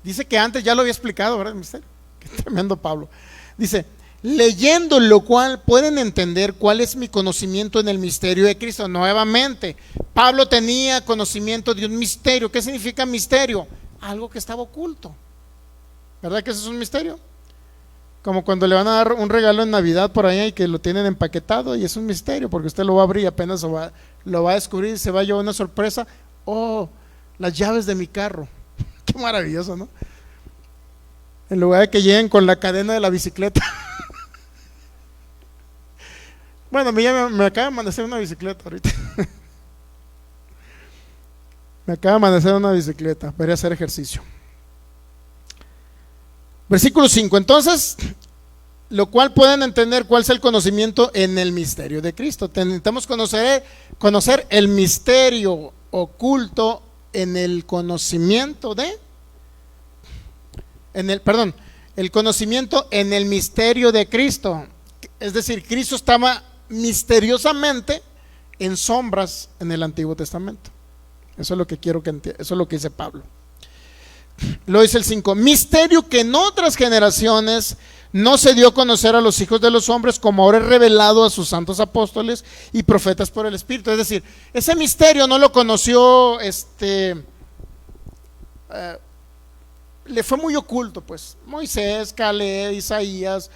[SPEAKER 1] Dice que antes ya lo había explicado, ¿verdad? El misterio. Qué tremendo Pablo. Dice: leyendo lo cual pueden entender cuál es mi conocimiento en el misterio de Cristo. Nuevamente, Pablo tenía conocimiento de un misterio. ¿Qué significa misterio? Algo que estaba oculto. ¿Verdad que eso es un misterio? Como cuando le van a dar un regalo en Navidad por allá y que lo tienen empaquetado, y es un misterio porque usted lo va a abrir y apenas lo va a descubrir y se va a llevar una sorpresa. Oh, las llaves de mi carro. Qué maravilloso, ¿no? En lugar de que lleguen con la cadena de la bicicleta. Bueno, me acaba de amanecer una bicicleta ahorita. Me acaba de amanecer una bicicleta para ir a hacer ejercicio. Versículo 5. Entonces, lo cual pueden entender cuál es el conocimiento en el misterio de Cristo. Necesitamos conocer el misterio oculto en el conocimiento el conocimiento en el misterio de Cristo. Es decir, Cristo estaba misteriosamente en sombras en el Antiguo Testamento. Eso es lo que quiero que entiendan. Eso es lo que dice Pablo. Lo dice el 5: misterio que en otras generaciones no se dio a conocer a los hijos de los hombres, como ahora es revelado a sus santos apóstoles y profetas por el Espíritu. Es decir, ese misterio no lo conoció, le fue muy oculto, pues. Moisés, Caleb, Isaías,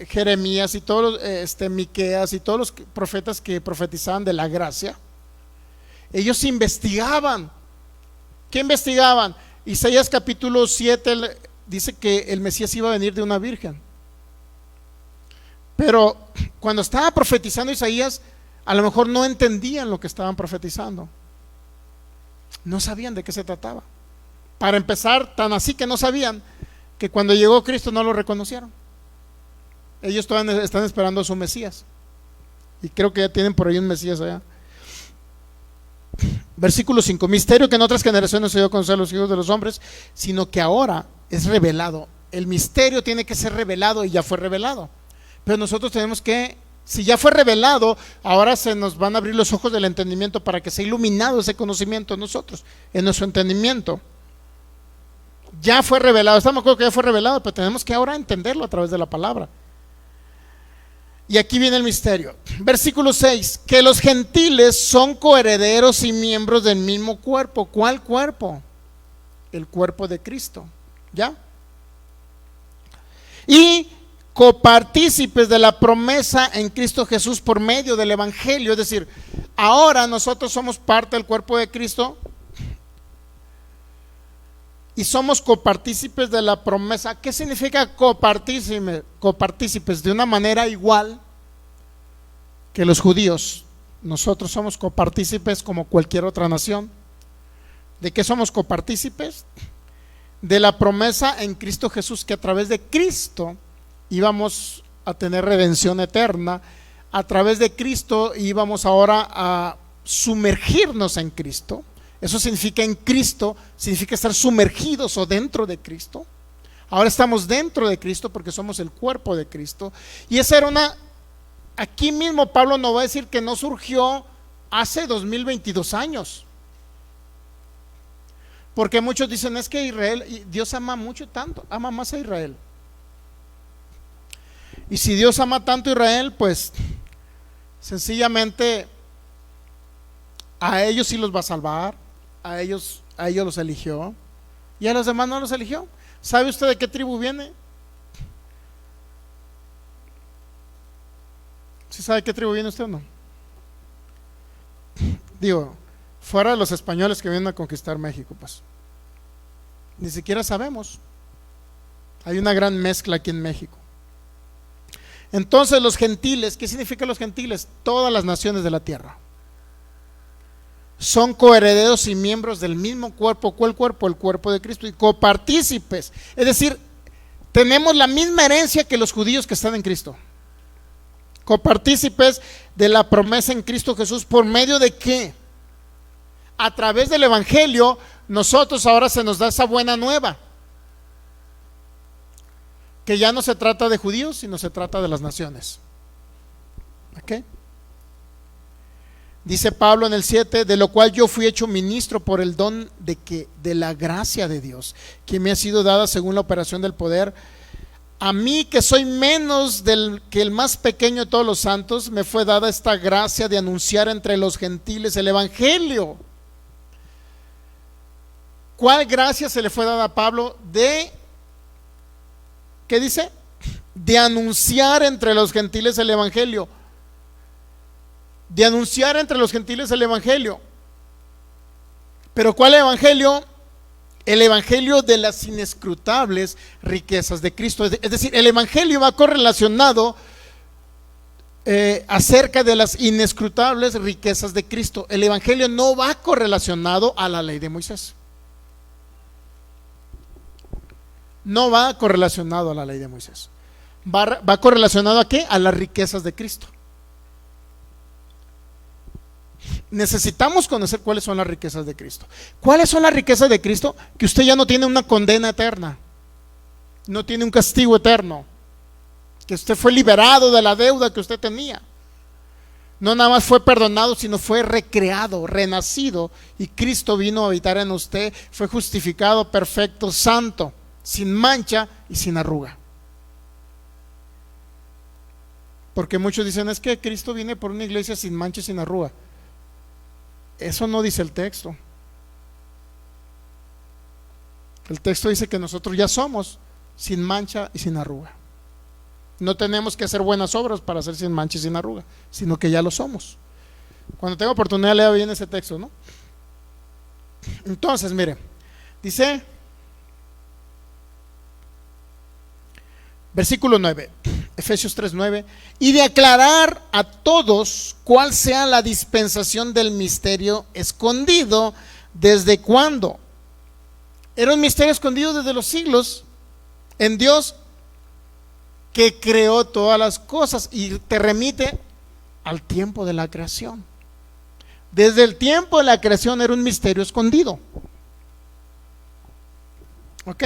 [SPEAKER 1] Jeremías y todos los, Miqueas y todos los profetas que profetizaban de la gracia. Ellos investigaban. ¿Qué investigaban? Isaías capítulo 7 dice que el Mesías iba a venir de una virgen. Pero cuando estaba profetizando Isaías, a lo mejor no entendían lo que estaban profetizando. No sabían de qué se trataba. Para empezar, tan así que no sabían que cuando llegó Cristo no lo reconocieron. Ellos todavía están esperando a su Mesías. Y creo que ya tienen por ahí un Mesías allá. Versículo 5: misterio que en otras generaciones se dio a conocer a los hijos de los hombres, sino que ahora es revelado. El misterio tiene que ser revelado y ya fue revelado. Pero nosotros tenemos que, si ya fue revelado, ahora se nos van a abrir los ojos del entendimiento para que sea iluminado ese conocimiento en nosotros, en nuestro entendimiento. Ya fue revelado, estamos de acuerdo que ya fue revelado, pero tenemos que ahora entenderlo a través de la palabra. Y aquí viene el misterio. Versículo 6: que los gentiles son coherederos y miembros del mismo cuerpo. ¿Cuál cuerpo? El cuerpo de Cristo. ¿Ya? Y copartícipes de la promesa en Cristo Jesús por medio del Evangelio. Es decir, ahora nosotros somos parte del cuerpo de Cristo y somos copartícipes de la promesa. ¿Qué significa copartícipes? Copartícipes de una manera igual que los judíos. Nosotros somos copartícipes como cualquier otra nación. ¿De qué somos copartícipes? De la promesa en Cristo Jesús, que a través de Cristo íbamos a tener redención eterna. A través de Cristo íbamos ahora a sumergirnos en Cristo. Eso significa en Cristo, significa estar sumergidos o dentro de Cristo. Ahora estamos dentro de Cristo porque somos el cuerpo de Cristo. Y esa era aquí mismo Pablo nos va a decir que no surgió hace 2022 años. Porque muchos dicen, es que Israel, Dios ama mucho tanto, ama más a Israel. Y si Dios ama tanto a Israel, pues sencillamente a ellos sí los va a salvar, a ellos los eligió, y a los demás no los eligió. ¿Sabe usted de qué tribu viene? ¿Sí sabe de qué tribu viene usted o no? Digo, fuera de los españoles que vienen a conquistar México, pues ni siquiera sabemos. Hay una gran mezcla aquí en México. Entonces los gentiles, ¿qué significa los gentiles? Todas las naciones de la tierra son coherederos y miembros del mismo cuerpo. ¿Cuál cuerpo? El cuerpo de Cristo. Y copartícipes, es decir, tenemos la misma herencia que los judíos que están en Cristo. Copartícipes de la promesa en Cristo Jesús. ¿Por medio de qué? A través del Evangelio. Nosotros ahora se nos da esa buena nueva, que ya no se trata de judíos, sino se trata de las naciones. ¿Ok? Dice Pablo en el 7: de lo cual yo fui hecho ministro por el don de la gracia de Dios, que me ha sido dada según la operación del poder. A mí, que soy menos que el más pequeño de todos los santos, me fue dada esta gracia de anunciar entre los gentiles el Evangelio. ¿Cuál gracia se le fue dada a Pablo? ¿Qué dice? De anunciar entre los gentiles el Evangelio. De anunciar entre los gentiles el Evangelio. ¿Pero cuál Evangelio? El Evangelio de las inescrutables riquezas de Cristo. Es decir, el Evangelio va correlacionado acerca de las inescrutables riquezas de Cristo. El Evangelio no va correlacionado a la ley de Moisés. No va correlacionado a la ley de Moisés. Va correlacionado ¿a qué? A las riquezas de Cristo. Necesitamos conocer cuáles son las riquezas de Cristo. ¿Cuáles son las riquezas de Cristo? Que usted ya no tiene una condena eterna, no tiene un castigo eterno, que usted fue liberado de la deuda que usted tenía. No nada más fue perdonado, sino fue recreado, renacido, y Cristo vino a habitar en usted. Fue justificado, perfecto, santo, sin mancha y sin arruga. Porque muchos dicen, es que Cristo viene por una iglesia sin mancha y sin arruga. Eso no dice el texto. El texto dice que nosotros ya somos sin mancha y sin arruga. No tenemos que hacer buenas obras para ser sin mancha y sin arruga, sino que ya lo somos. Cuando tenga oportunidad lea bien ese texto, ¿no? Entonces, mire, dice, versículo 9, Efesios 3:9, y de aclarar a todos cuál sea la dispensación del misterio escondido, ¿desde cuándo? Era un misterio escondido desde los siglos en Dios, que creó todas las cosas, y te remite al tiempo de la creación. Desde el tiempo de la creación era un misterio escondido. ¿Ok?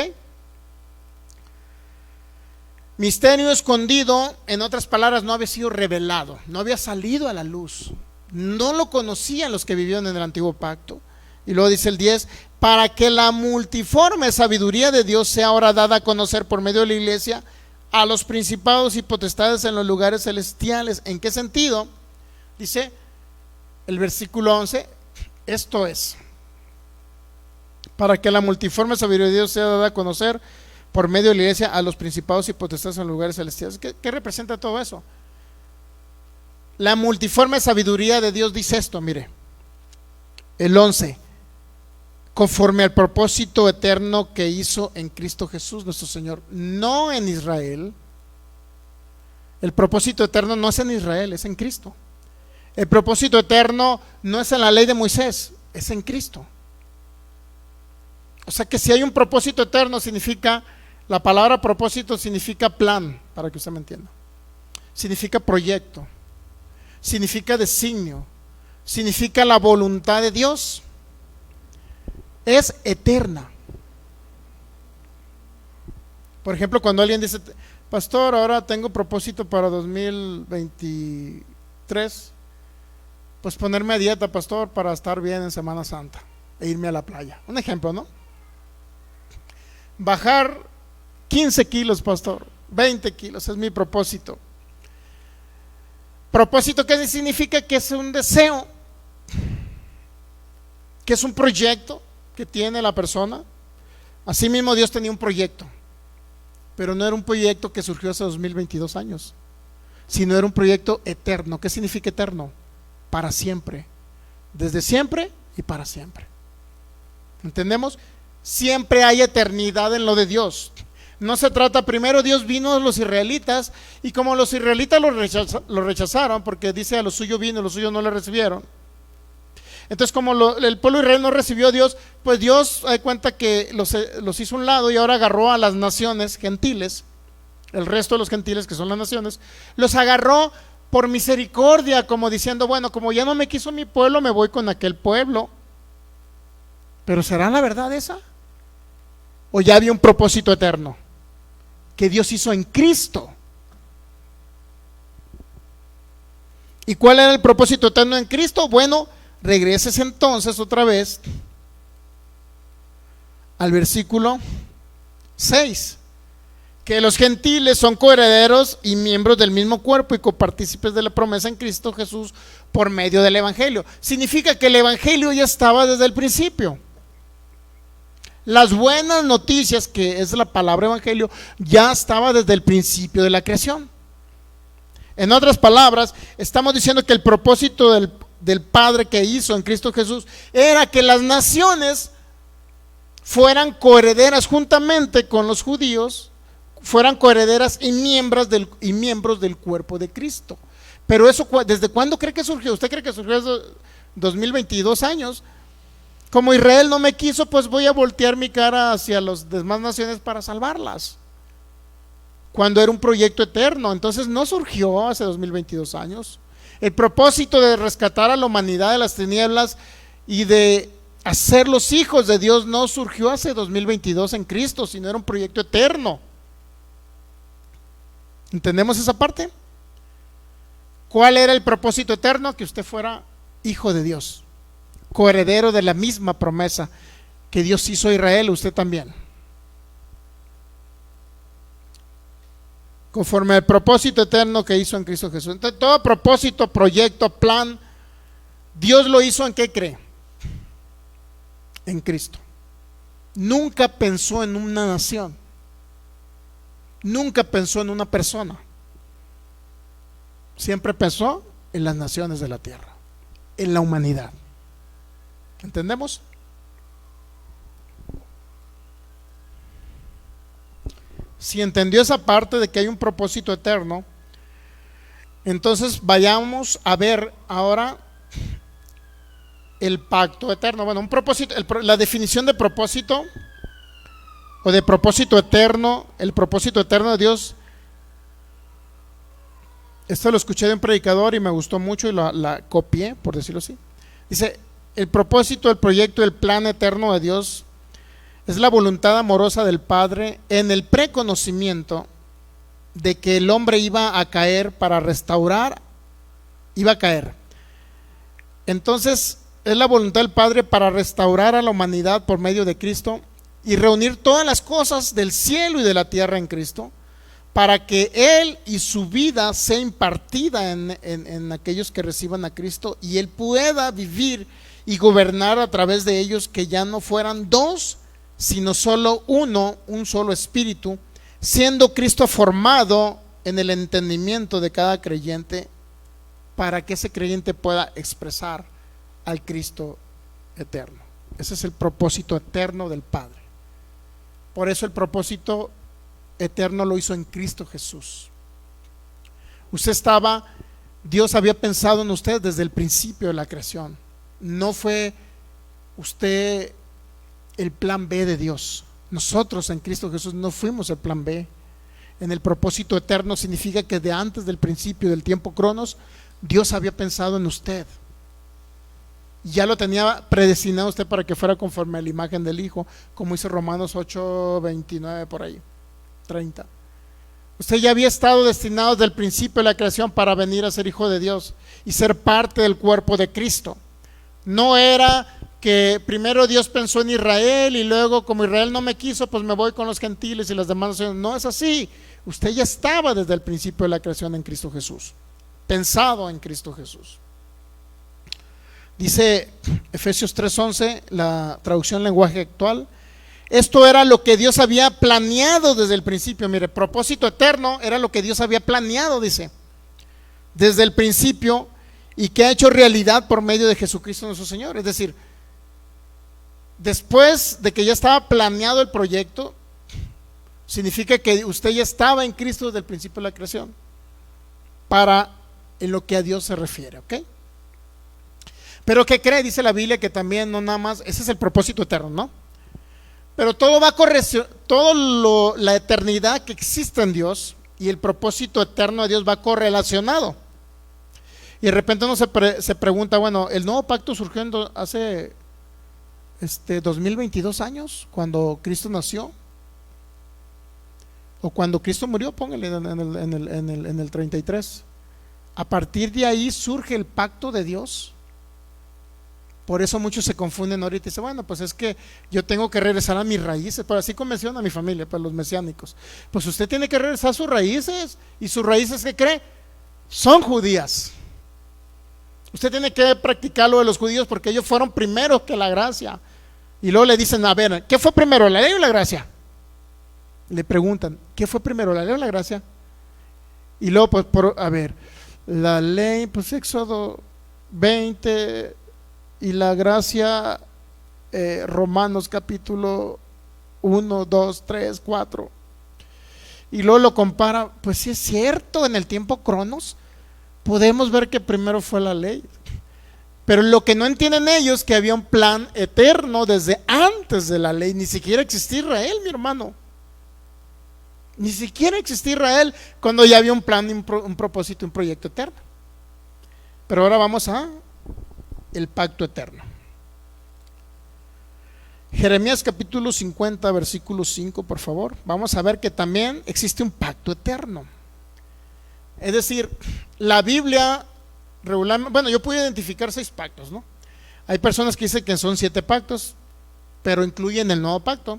[SPEAKER 1] Misterio escondido, en otras palabras, no había sido revelado, no había salido a la luz, no lo conocían los que vivieron en el antiguo pacto. Y luego dice el 10, para que la multiforme sabiduría de Dios sea ahora dada a conocer por medio de la iglesia a los principados y potestades en los lugares celestiales. ¿En qué sentido? Dice el versículo 11, esto es, para que la multiforme sabiduría de Dios sea dada a conocer por medio de la iglesia a los principados y potestades en los lugares celestiales. ¿Qué representa todo eso? La multiforme sabiduría de Dios dice esto, mire, el 11, conforme al propósito eterno que hizo en Cristo Jesús nuestro Señor, no en Israel. El propósito eterno no es en Israel, es en Cristo. El propósito eterno no es en la ley de Moisés, es en Cristo. O sea que si hay un propósito eterno, significa, la palabra propósito significa plan, para que usted me entienda. Significa proyecto, significa designio, significa la voluntad de Dios. Es eterna. Por ejemplo, cuando alguien dice, pastor, ahora tengo propósito para 2023, pues ponerme a dieta, pastor, para estar bien en Semana Santa e irme a la playa. Un ejemplo, ¿no? Bajar 15 kilos, pastor, 20 kilos, es mi propósito. Propósito, ¿qué significa? Que es un deseo, que es un proyecto que tiene la persona. Asimismo, Dios tenía un proyecto, pero no era un proyecto que surgió hace 2022 años, sino era un proyecto eterno. ¿Qué significa eterno? Para siempre, desde siempre y para siempre. ¿Entendemos? Siempre hay eternidad en lo de Dios. No se trata, primero Dios vino a los israelitas, y como los israelitas lo rechazaron, porque dice a lo suyo vino y los suyos no le recibieron. Entonces, como el pueblo de Israel no recibió a Dios, pues Dios da cuenta que los hizo a un lado, y ahora agarró a las naciones gentiles, el resto de los gentiles que son las naciones, los agarró por misericordia, como diciendo, bueno, como ya no me quiso mi pueblo, me voy con aquel pueblo. Pero ¿será la verdad esa? ¿O ya había un propósito eterno que Dios hizo en Cristo? ¿Y cuál era el propósito eterno en Cristo? Bueno, regreses entonces otra vez al versículo 6, que los gentiles son coherederos y miembros del mismo cuerpo y copartícipes de la promesa en Cristo Jesús por medio del evangelio. Significa que el evangelio ya estaba desde el principio. Las buenas noticias, que es la palabra evangelio, ya estaba desde el principio de la creación. En otras palabras, estamos diciendo que el propósito del Padre que hizo en Cristo Jesús era que las naciones fueran coherederas juntamente con los judíos, fueran coherederas y miembros del cuerpo de Cristo. Pero eso, ¿desde cuándo cree que surgió? ¿Usted cree que surgió hace 2022 años? Como Israel no me quiso, pues voy a voltear mi cara hacia las demás naciones para salvarlas, cuando era un proyecto eterno. Entonces no surgió hace 2022 años. El propósito de rescatar a la humanidad de las tinieblas y de hacerlos hijos de Dios no surgió hace 2022 en Cristo, sino era un proyecto eterno. ¿Entendemos esa parte? ¿Cuál era el propósito eterno? Que usted fuera hijo de Dios, coheredero de la misma promesa que Dios hizo a Israel, usted también. Conforme al propósito eterno que hizo en Cristo Jesús. Entonces, todo propósito, proyecto, plan, Dios lo hizo ¿en qué cree? En Cristo. Nunca pensó en una nación, nunca pensó en una persona, siempre pensó en las naciones de la tierra. en la humanidad. ¿Entendemos? Si entendió esa parte de que hay un propósito eterno, entonces vayamos a ver ahora el pacto eterno. Bueno, un propósito, la definición de propósito o de propósito eterno, el propósito eterno de Dios. Esto lo escuché de un predicador y me gustó mucho y la copié, por decirlo así. Dice: el propósito, el proyecto, el plan eterno de Dios es la voluntad amorosa del Padre en el preconocimiento de que el hombre iba a caer para restaurar, iba a caer. Entonces, es la voluntad del Padre para restaurar a la humanidad por medio de Cristo y reunir todas las cosas del cielo y de la tierra en Cristo, para que Él y su vida sea impartida en aquellos que reciban a Cristo, y Él pueda vivir y gobernar a través de ellos, que ya no fueran dos, sino solo uno, un solo espíritu, siendo Cristo formado en el entendimiento de cada creyente, para que ese creyente pueda expresar al Cristo eterno. Ese es el propósito eterno del Padre. Por eso el propósito eterno lo hizo en Cristo Jesús. Dios había pensado en usted desde el principio de la creación. No fue usted el plan B de Dios. Nosotros en Cristo Jesús no fuimos el plan B. En el propósito eterno significa que de antes del principio del tiempo cronos, Dios había pensado en usted. Ya lo tenía predestinado usted para que fuera conforme a la imagen del Hijo, como dice Romanos 8:29 por ahí, 30. Usted ya había estado destinado desde el principio de la creación para venir a ser hijo de Dios y ser parte del cuerpo de Cristo. No era que primero Dios pensó en Israel y luego, como Israel no me quiso, pues me voy con los gentiles y las demás naciones. No es así. Usted ya estaba desde el principio de la creación en Cristo Jesús, pensado en Cristo Jesús. Dice Efesios 3:11, la traducción lenguaje actual: esto era lo que Dios había planeado desde el principio. Mire, propósito eterno era lo que Dios había planeado, dice, desde el principio, y que ha hecho realidad por medio de Jesucristo nuestro Señor. Es decir, después de que ya estaba planeado el proyecto, significa que usted ya estaba en Cristo desde el principio de la creación, para en lo que a Dios se refiere, ¿ok? Pero ¿qué cree? Dice la Biblia que también no nada más, ese es el propósito eterno, ¿no? Pero todo va a corrección, la eternidad que existe en Dios y el propósito eterno de Dios va correlacionado. Y de repente uno se pregunta, bueno, el nuevo pacto surgió hace 2022 años, cuando Cristo nació, o cuando Cristo murió, póngale en el 33. A partir de ahí surge el pacto de Dios. Por eso muchos se confunden ahorita y dicen, bueno, pues es que yo tengo que regresar a mis raíces. Pero así convención a mi familia, pues los mesiánicos. Pues usted tiene que regresar a sus raíces. ¿Y sus raíces qué cree? Son judías. Usted tiene que practicar lo de los judíos, porque ellos fueron primero que la gracia. Y luego le dicen, a ver, ¿qué fue primero, la ley o la gracia? Le preguntan, ¿qué fue primero, la ley o la gracia? Y luego, pues, a ver, la ley, pues Éxodo 20, y la gracia, Romanos capítulo 1, 2, 3, 4. Y luego lo compara, pues sí es cierto, en el tiempo cronos podemos ver que primero fue la ley. Pero lo que no entienden ellos es que había un plan eterno desde antes de la ley. Ni siquiera existía Israel, mi hermano. Ni siquiera existía Israel cuando ya había un plan, un propósito, un proyecto eterno. Pero ahora vamos a el pacto eterno. Jeremías capítulo 50, versículo 5, por favor. Vamos a ver que también existe un pacto eterno. Es decir, la Biblia regularmente, bueno, yo pude identificar 6 pactos, ¿no? Hay personas que dicen que son 7 pactos, pero incluyen el nuevo pacto.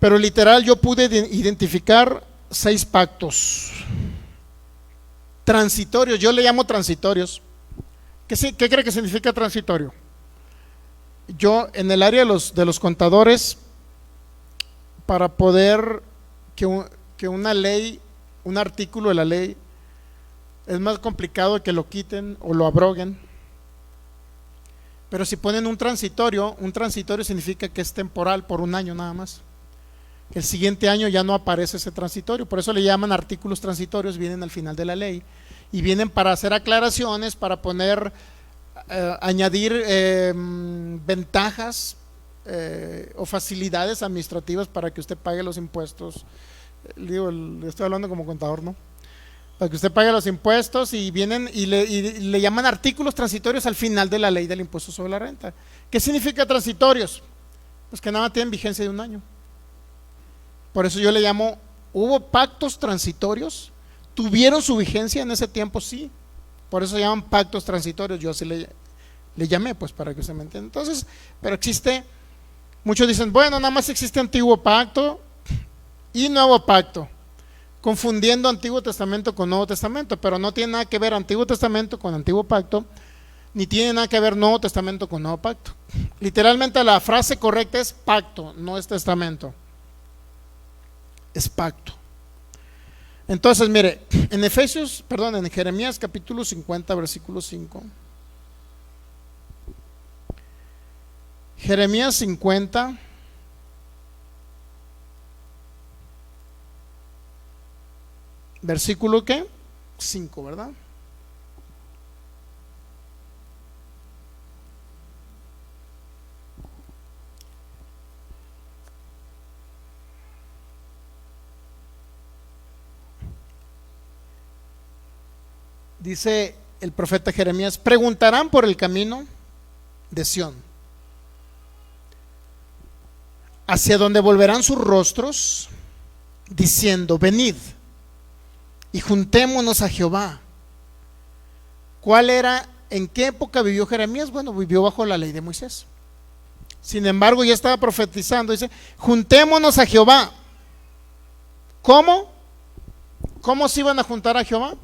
[SPEAKER 1] Pero literal yo pude identificar 6 pactos transitorios. Yo le llamo transitorios. ¿Qué cree que significa transitorio? Yo en el área de los contadores, para poder que una ley, un artículo de la ley, es más complicado que lo quiten o lo abroguen. Pero si ponen un transitorio significa que es temporal por un año nada más. El siguiente año ya no aparece ese transitorio, por eso le llaman artículos transitorios, vienen al final de la ley y vienen para hacer aclaraciones, para poner, añadir ventajas o facilidades administrativas para que usted pague los impuestos. Digo, le estoy hablando como contador, ¿no? Para que usted pague los impuestos y vienen y le llaman artículos transitorios al final de la ley del impuesto sobre la renta. ¿Qué significa transitorios? Pues que nada tienen vigencia de un año. Por eso yo le llamo, hubo pactos transitorios, tuvieron su vigencia en ese tiempo, sí. Por eso se llaman pactos transitorios, yo así le llamé, pues para que usted me entienda. Entonces, pero existe, muchos dicen, bueno, nada más existe antiguo pacto y nuevo pacto, confundiendo Antiguo Testamento con Nuevo Testamento, pero no tiene nada que ver Antiguo Testamento con Antiguo Pacto, ni tiene nada que ver Nuevo Testamento con Nuevo Pacto. Literalmente la frase correcta es pacto, no es testamento, es pacto. Entonces, mire, en Jeremías capítulo 50, versículo 5. Jeremías 50, versículo ¿qué? 5, ¿verdad? Dice el profeta Jeremías, preguntarán por el camino de Sión, hacia donde volverán sus rostros, diciendo, venid y juntémonos a Jehová. ¿Cuál era, en qué época vivió Jeremías? Bueno, vivió bajo la ley de Moisés. Sin embargo, ya estaba profetizando, dice, juntémonos a Jehová. ¿Cómo? ¿Cómo se iban a juntar a Jehová?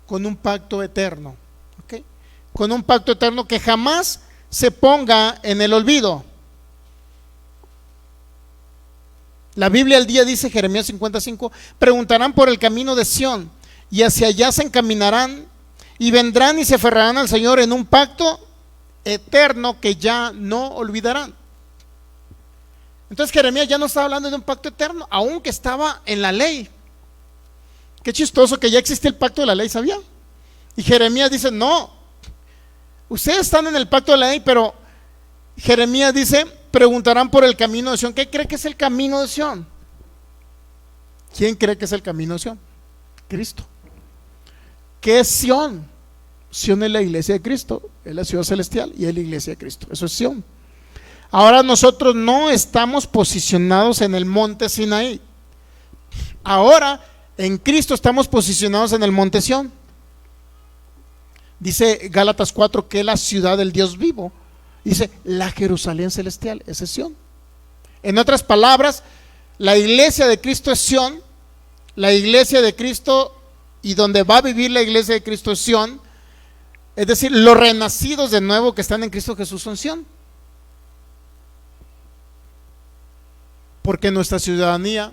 [SPEAKER 1] Con un pacto eterno, ¿okay? Con un pacto eterno que jamás se ponga en el olvido. La Biblia al día dice, Jeremías 55, preguntarán por el camino de Sión y hacia allá se encaminarán y vendrán y se aferrarán al Señor en un pacto eterno que ya no olvidarán. Entonces Jeremías ya no estaba hablando de un pacto eterno, aunque estaba en la ley. Qué chistoso que ya existía el pacto de la ley, ¿sabía? Y Jeremías dice, no, ustedes están en el pacto de la ley, pero Jeremías dice, preguntarán por el camino de Sión. ¿Qué cree que es el camino de Sión? ¿Quién cree que es el camino de Sión? Cristo. ¿Qué es Sión? Sión es la iglesia de Cristo, es la ciudad celestial y es la iglesia de Cristo, eso es Sión. Ahora nosotros no estamos posicionados en el monte Sinaí. Ahora en Cristo estamos posicionados en el monte Sión. Dice Gálatas 4 que es la ciudad del Dios vivo. Dice la Jerusalén celestial, esa es Sión. En otras palabras, la iglesia de Cristo es Sión. La iglesia de Cristo y donde va a vivir la iglesia de Cristo es Sión. Es decir, los renacidos de nuevo que están en Cristo Jesús son Sión. Porque nuestra ciudadanía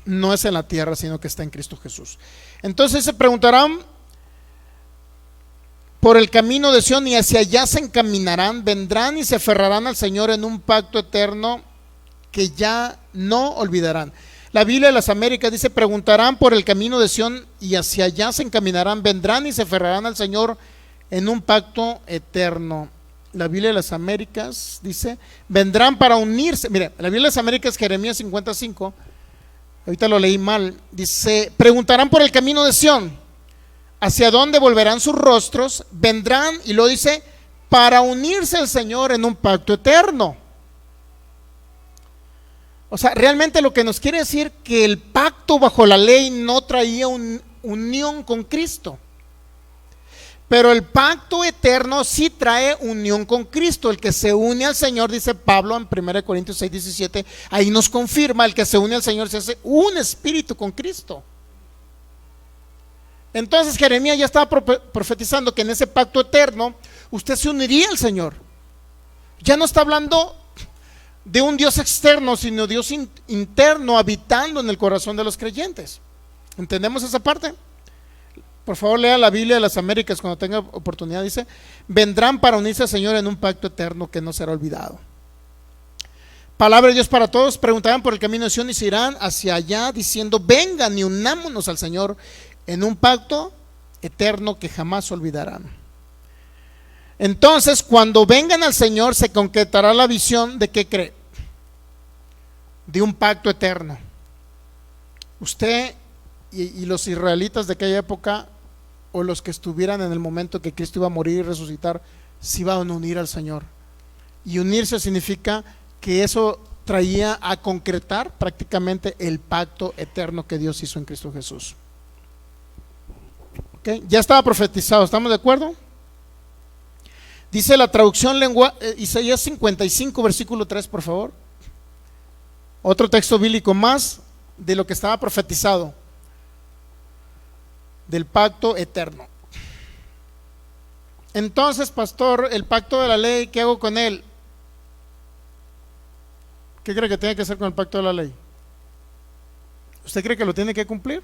[SPEAKER 1] no es en la tierra, sino que está en Cristo Jesús. Entonces se preguntarán por el camino de Sión y hacia allá se encaminarán, vendrán y se aferrarán al Señor en un pacto eterno que ya no olvidarán. La Biblia de las Américas dice, preguntarán por el camino de Sión y hacia allá se encaminarán, vendrán y se aferrarán al Señor en un pacto eterno. La Biblia de las Américas dice, vendrán para unirse. Mire, la Biblia de las Américas, Jeremías 55, ahorita lo leí mal, dice, preguntarán por el camino de Sión, hacia dónde volverán sus rostros, vendrán, y lo dice, para unirse al Señor en un pacto eterno. O sea, realmente lo que nos quiere decir que el pacto bajo la ley no traía unión con Cristo. Pero el pacto eterno sí trae unión con Cristo. El que se une al Señor, dice Pablo en 1 Corintios 6, 17, ahí nos confirma, el que se une al Señor se hace un espíritu con Cristo. Entonces Jeremías ya estaba profetizando que en ese pacto eterno usted se uniría al Señor. Ya no está hablando de un Dios externo, sino Dios interno habitando en el corazón de los creyentes. ¿Entendemos esa parte? Por favor, lea la Biblia de las Américas cuando tenga oportunidad. Dice: vendrán para unirse al Señor en un pacto eterno que no será olvidado. Palabra de Dios para todos. Preguntarán por el camino de Sion y se irán hacia allá diciendo: vengan y unámonos al Señor en un pacto eterno que jamás olvidarán. Entonces, cuando vengan al Señor, se concretará la visión de ¿qué cree? De un pacto eterno. Usted y los israelitas de aquella época, o los que estuvieran en el momento que Cristo iba a morir y resucitar, se iban a unir al Señor. Y unirse significa que eso traía a concretar prácticamente el pacto eterno que Dios hizo en Cristo Jesús. ¿Okay? Ya estaba profetizado, ¿estamos de acuerdo? Dice la traducción Isaías 55 versículo 3, por favor. Otro texto bíblico más de lo que estaba profetizado, del pacto eterno. Entonces, pastor, el pacto de la ley, ¿qué hago con él? ¿Qué cree que tiene que hacer con el pacto de la ley? ¿Usted cree que lo tiene que cumplir?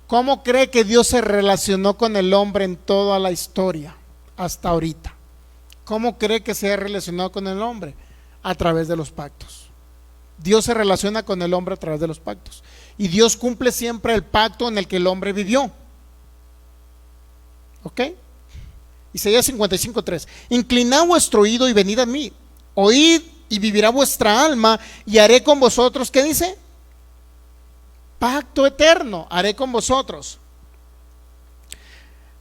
[SPEAKER 1] ¿Cómo cree que Dios se relacionó con el hombre en toda la historia hasta ahorita? ¿Cómo cree que se ha relacionado con el hombre? A través de los pactos. Dios se relaciona con el hombre a través de los pactos. Y Dios cumple siempre el pacto en el que el hombre vivió. ¿Ok? Isaías 55:3. Inclinad vuestro oído y venid a mí. Oíd y vivirá vuestra alma, y haré con vosotros, ¿qué dice? Pacto eterno, haré con vosotros.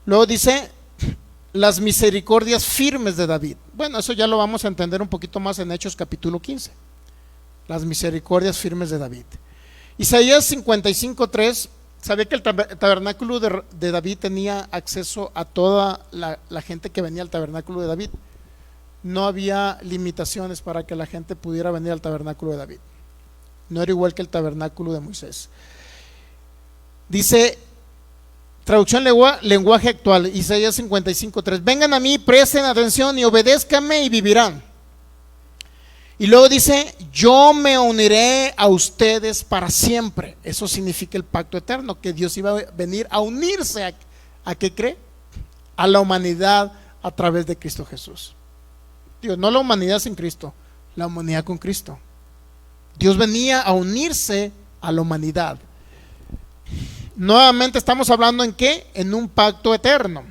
[SPEAKER 1] Luego dice, las misericordias firmes de David. Bueno, eso ya lo vamos a entender un poquito más en Hechos capítulo 15. Las misericordias firmes de David. Isaías 55:3. ¿Sabía que el tabernáculo de David tenía acceso a toda la gente que venía al tabernáculo de David? No había limitaciones para que la gente pudiera venir al tabernáculo de David. No era igual que el tabernáculo de Moisés. Dice, traducción lenguaje actual, Isaías 55:3. Vengan a mí, presten atención y obedézcanme y vivirán. Y luego dice, yo me uniré a ustedes para siempre. Eso significa el pacto eterno, que Dios iba a venir a unirse a ¿qué cree? A la humanidad a través de Cristo Jesús. Digo, no la humanidad sin Cristo, la humanidad con Cristo. Dios venía a unirse a la humanidad. Nuevamente estamos hablando en ¿qué? En un pacto eterno.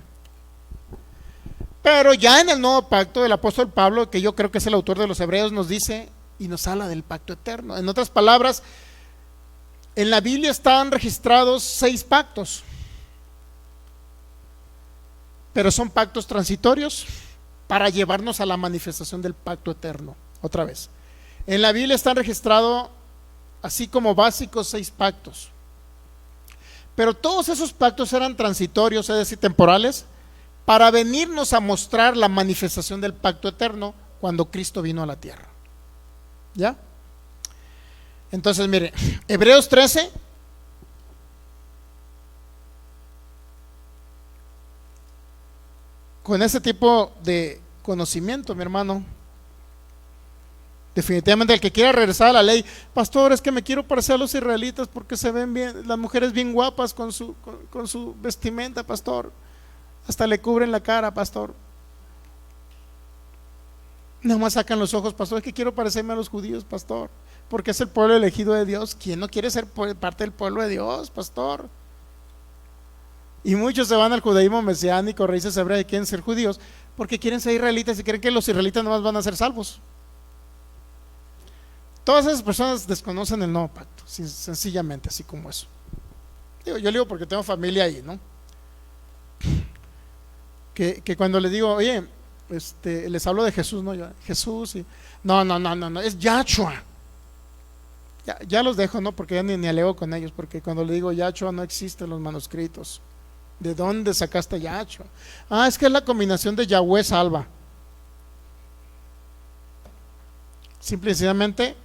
[SPEAKER 1] Pero ya en el nuevo pacto, el apóstol Pablo, que yo creo que es el autor de los Hebreos, nos dice y nos habla del pacto eterno. En otras palabras, en la Biblia están registrados 6 pactos, pero son pactos transitorios para llevarnos a la manifestación del pacto eterno. Otra vez, en la Biblia están registrados así como básicos 6 pactos, pero todos esos pactos eran transitorios, es decir, temporales, para venirnos a mostrar la manifestación del pacto eterno cuando Cristo vino a la tierra. ¿Ya? Entonces, mire, Hebreos 13. Con ese tipo de conocimiento, mi hermano, definitivamente el que quiera regresar a la ley, pastor, es que me quiero parecer a los israelitas porque se ven bien, las mujeres bien guapas con su vestimenta, pastor. Hasta le cubren la cara, pastor. Nada más sacan los ojos, pastor, es que quiero parecerme a los judíos, pastor, porque es el pueblo elegido de Dios. ¿Quién no quiere ser parte del pueblo de Dios, pastor? Y muchos se van al judaísmo mesiánico, raíces hebreas, y quieren ser judíos porque quieren ser israelitas y creen que los israelitas nada más van a ser salvos. Todas esas personas desconocen el nuevo pacto, sencillamente, así como eso. Yo le digo porque tengo familia ahí, ¿no? Que cuando les digo, oye, les hablo de Jesús, ¿no? Yo, Jesús, y, no, es Yahshua. Ya los dejo, ¿no? Porque ya ni alego con ellos, porque cuando le digo Yahshua no existen los manuscritos. ¿De dónde sacaste Yahshua? Es que es la combinación de Yahweh salva. Simple y sencillamente,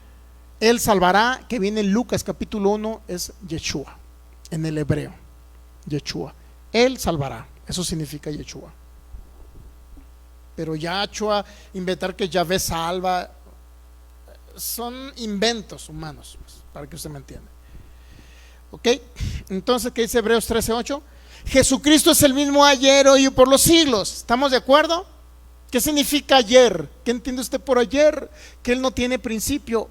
[SPEAKER 1] Él salvará, que viene en Lucas capítulo 1, es Yeshua, en el hebreo, Yeshua. Él salvará, eso significa Yeshua. Pero Yahshua, inventar que Yahvé salva, son inventos humanos, pues, para que usted me entienda. ¿Ok? Entonces, ¿qué dice Hebreos 13:8? Jesucristo es el mismo ayer, hoy y por los siglos. ¿Estamos de acuerdo? ¿Qué significa ayer? ¿Qué entiende usted por ayer? Que Él no tiene principio,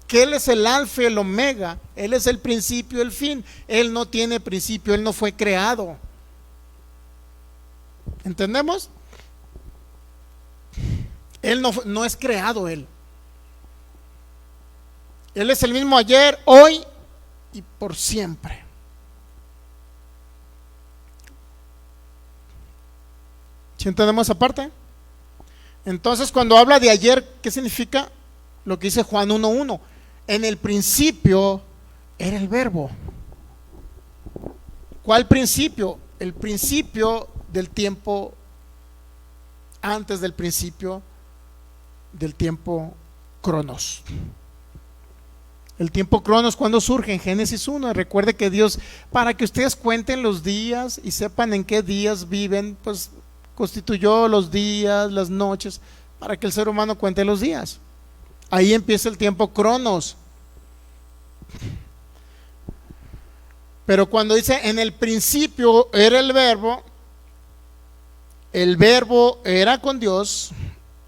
[SPEAKER 1] que Él es el alfa y el omega, Él es el principio y el fin. Él no tiene principio, Él no fue creado. ¿Entendemos? Él no es creado, Él es el mismo ayer, hoy y por siempre. ¿Sí entendemos esa parte? Entonces, cuando habla de ayer, ¿qué significa? Lo que dice Juan 1:1. En el principio era el verbo. ¿Cuál principio? El principio del tiempo antes del principio del tiempo cronos. El tiempo cronos, ¿cuándo surge? En Génesis 1. Recuerde que Dios, para que ustedes cuenten los días y sepan en qué días viven, pues constituyó los días, las noches, para que el ser humano cuente los días. Ahí empieza el tiempo cronos. Pero cuando dice en el principio era el verbo era con Dios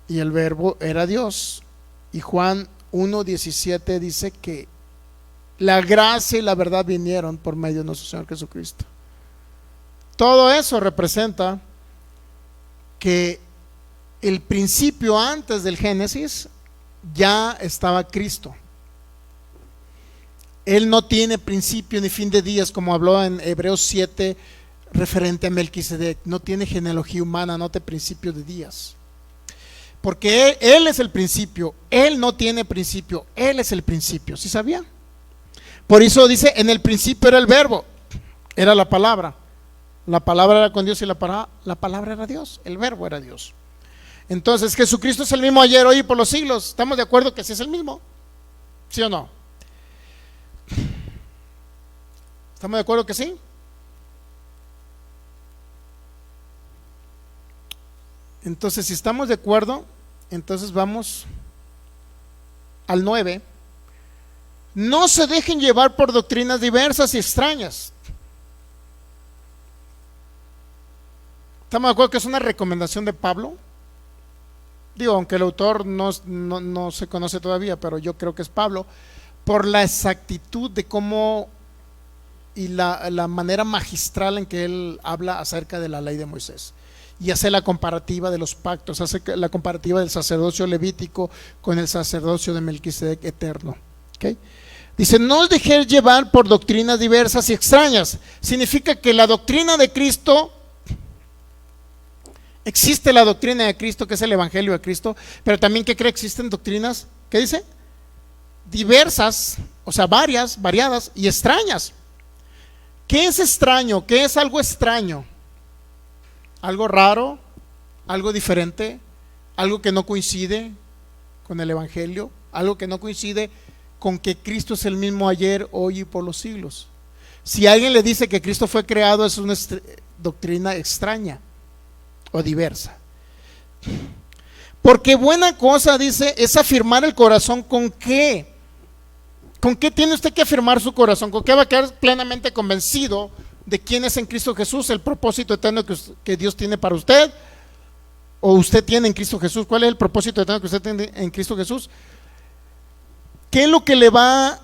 [SPEAKER 1] y el verbo era Dios. Y Juan 1:17 dice que la gracia y la verdad vinieron por medio de nuestro Señor Jesucristo. Todo eso representa que el principio antes del Génesis ya estaba Cristo. Él no tiene principio ni fin de días, como habló en Hebreos 7 referente a Melquisedec. No tiene genealogía humana, no tiene principio de días, porque él es el principio. Él no tiene principio, Él es el principio. ¿Sí sabía? Por eso dice, en el principio era el verbo, era la palabra era con Dios y la palabra era Dios, el verbo era Dios. Entonces, Jesucristo es el mismo ayer, hoy y por los siglos. ¿Estamos de acuerdo que sí es el mismo? ¿Sí o no? ¿Estamos de acuerdo que sí? Entonces, si estamos de acuerdo, entonces vamos al 9. No se dejen llevar por doctrinas diversas y extrañas. ¿Estamos de acuerdo que es una recomendación de Pablo? Digo, aunque el autor no se conoce todavía, pero yo creo que es Pablo, por la exactitud de cómo y la manera magistral en que él habla acerca de la ley de Moisés, y hace la comparativa de los pactos, hace la comparativa del sacerdocio levítico con el sacerdocio de Melquisedec eterno. ¿Okay? Dice, no os dejéis llevar por doctrinas diversas y extrañas. Significa que la doctrina de Cristo, existe la doctrina de Cristo, que es el evangelio de Cristo, pero también, ¿qué cree? Existen doctrinas, ¿qué dice? Diversas, o sea, variadas y extrañas. ¿Qué es extraño? ¿Qué es algo extraño? Algo raro, algo diferente, algo que no coincide con el evangelio, algo que no coincide con que Cristo es el mismo ayer, hoy y por los siglos. Si alguien le dice que Cristo fue creado, es una doctrina extraña o diversa. Porque buena cosa, dice, es afirmar el corazón. ¿Con qué? ¿Con qué tiene usted que afirmar su corazón? ¿Con qué va a quedar plenamente convencido de quién es en Cristo Jesús, el propósito eterno que Dios tiene para usted, o usted tiene en Cristo Jesús? ¿Cuál es el propósito eterno que usted tiene en Cristo Jesús? ¿Qué es lo que le va a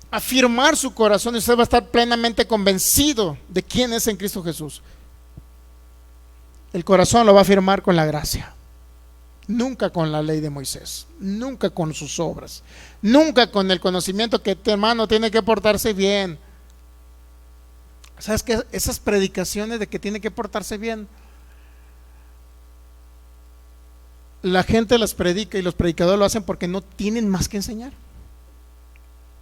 [SPEAKER 1] afirmar su corazón? Y usted va a estar plenamente convencido de quién es en Cristo Jesús. El corazón lo va a afirmar con la gracia, nunca con la ley de Moisés, nunca con sus obras, nunca con el conocimiento que tu hermano tiene que portarse bien. ¿Sabes qué? Esas predicaciones de que tiene que portarse bien, la gente las predica y los predicadores lo hacen porque no tienen más que enseñar.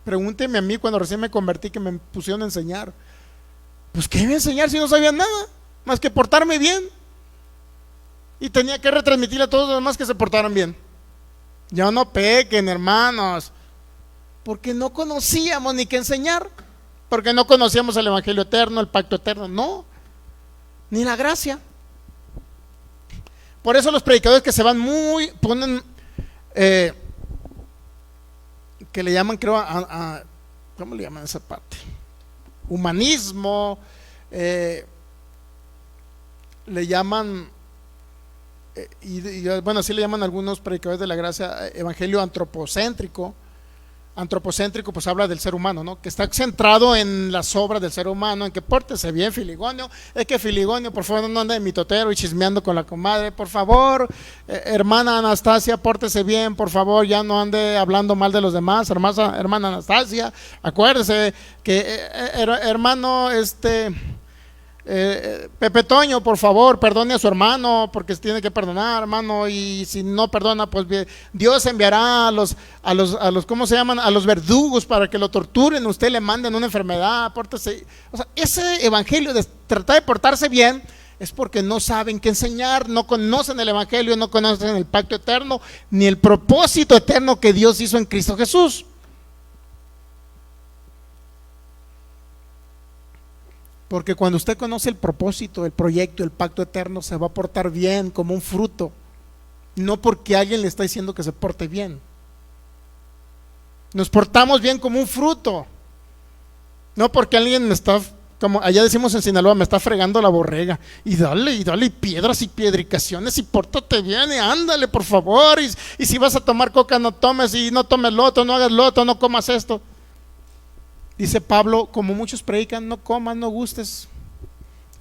[SPEAKER 1] Pregúnteme a mí cuando recién me convertí, que me pusieron a enseñar. Pues ¿qué iba a enseñar si no sabía nada más que portarme bien? Y tenía que retransmitir a todos los demás que se portaran bien. Ya no pequen, hermanos, porque no conocíamos ni qué enseñar, porque no conocíamos el evangelio eterno, el pacto eterno, no, ni la gracia. Por eso los predicadores que se van ponen que le llaman, creo, ¿cómo le llaman esa parte? Humanismo, le llaman, bueno, así le llaman algunos predicadores de la gracia, evangelio antropocéntrico. Antropocéntrico pues habla del ser humano, ¿no? Que está centrado en las obras del ser humano, en que pórtese bien, Filigonio. Es que Filigonio, por favor, no ande de mitotero y chismeando con la comadre, por favor, hermana Anastasia, pórtese bien, por favor, ya no ande hablando mal de los demás, hermana Anastasia, acuérdese que hermano, Pepe Toño, por favor, perdone a su hermano, porque se tiene que perdonar, hermano, y si no perdona, pues Dios enviará a los ¿cómo se llaman? A los verdugos para que lo torturen, usted le manden una enfermedad, pórtese. O sea, ese evangelio de tratar de portarse bien es porque no saben qué enseñar, no conocen el evangelio, no conocen el pacto eterno, ni el propósito eterno que Dios hizo en Cristo Jesús. Porque cuando usted conoce el propósito, el proyecto, el pacto eterno, se va a portar bien como un fruto. No porque alguien le está diciendo que se porte bien. Nos portamos bien como un fruto. No porque alguien me está, como allá decimos en Sinaloa, me está fregando la borrega. Y dale piedras y piedricaciones y pórtate bien y ándale, por favor. Y si vas a tomar coca, no tomes, y no tomes loto, no hagas loto, no comas esto. Dice Pablo, como muchos predican, no comas, no gustes.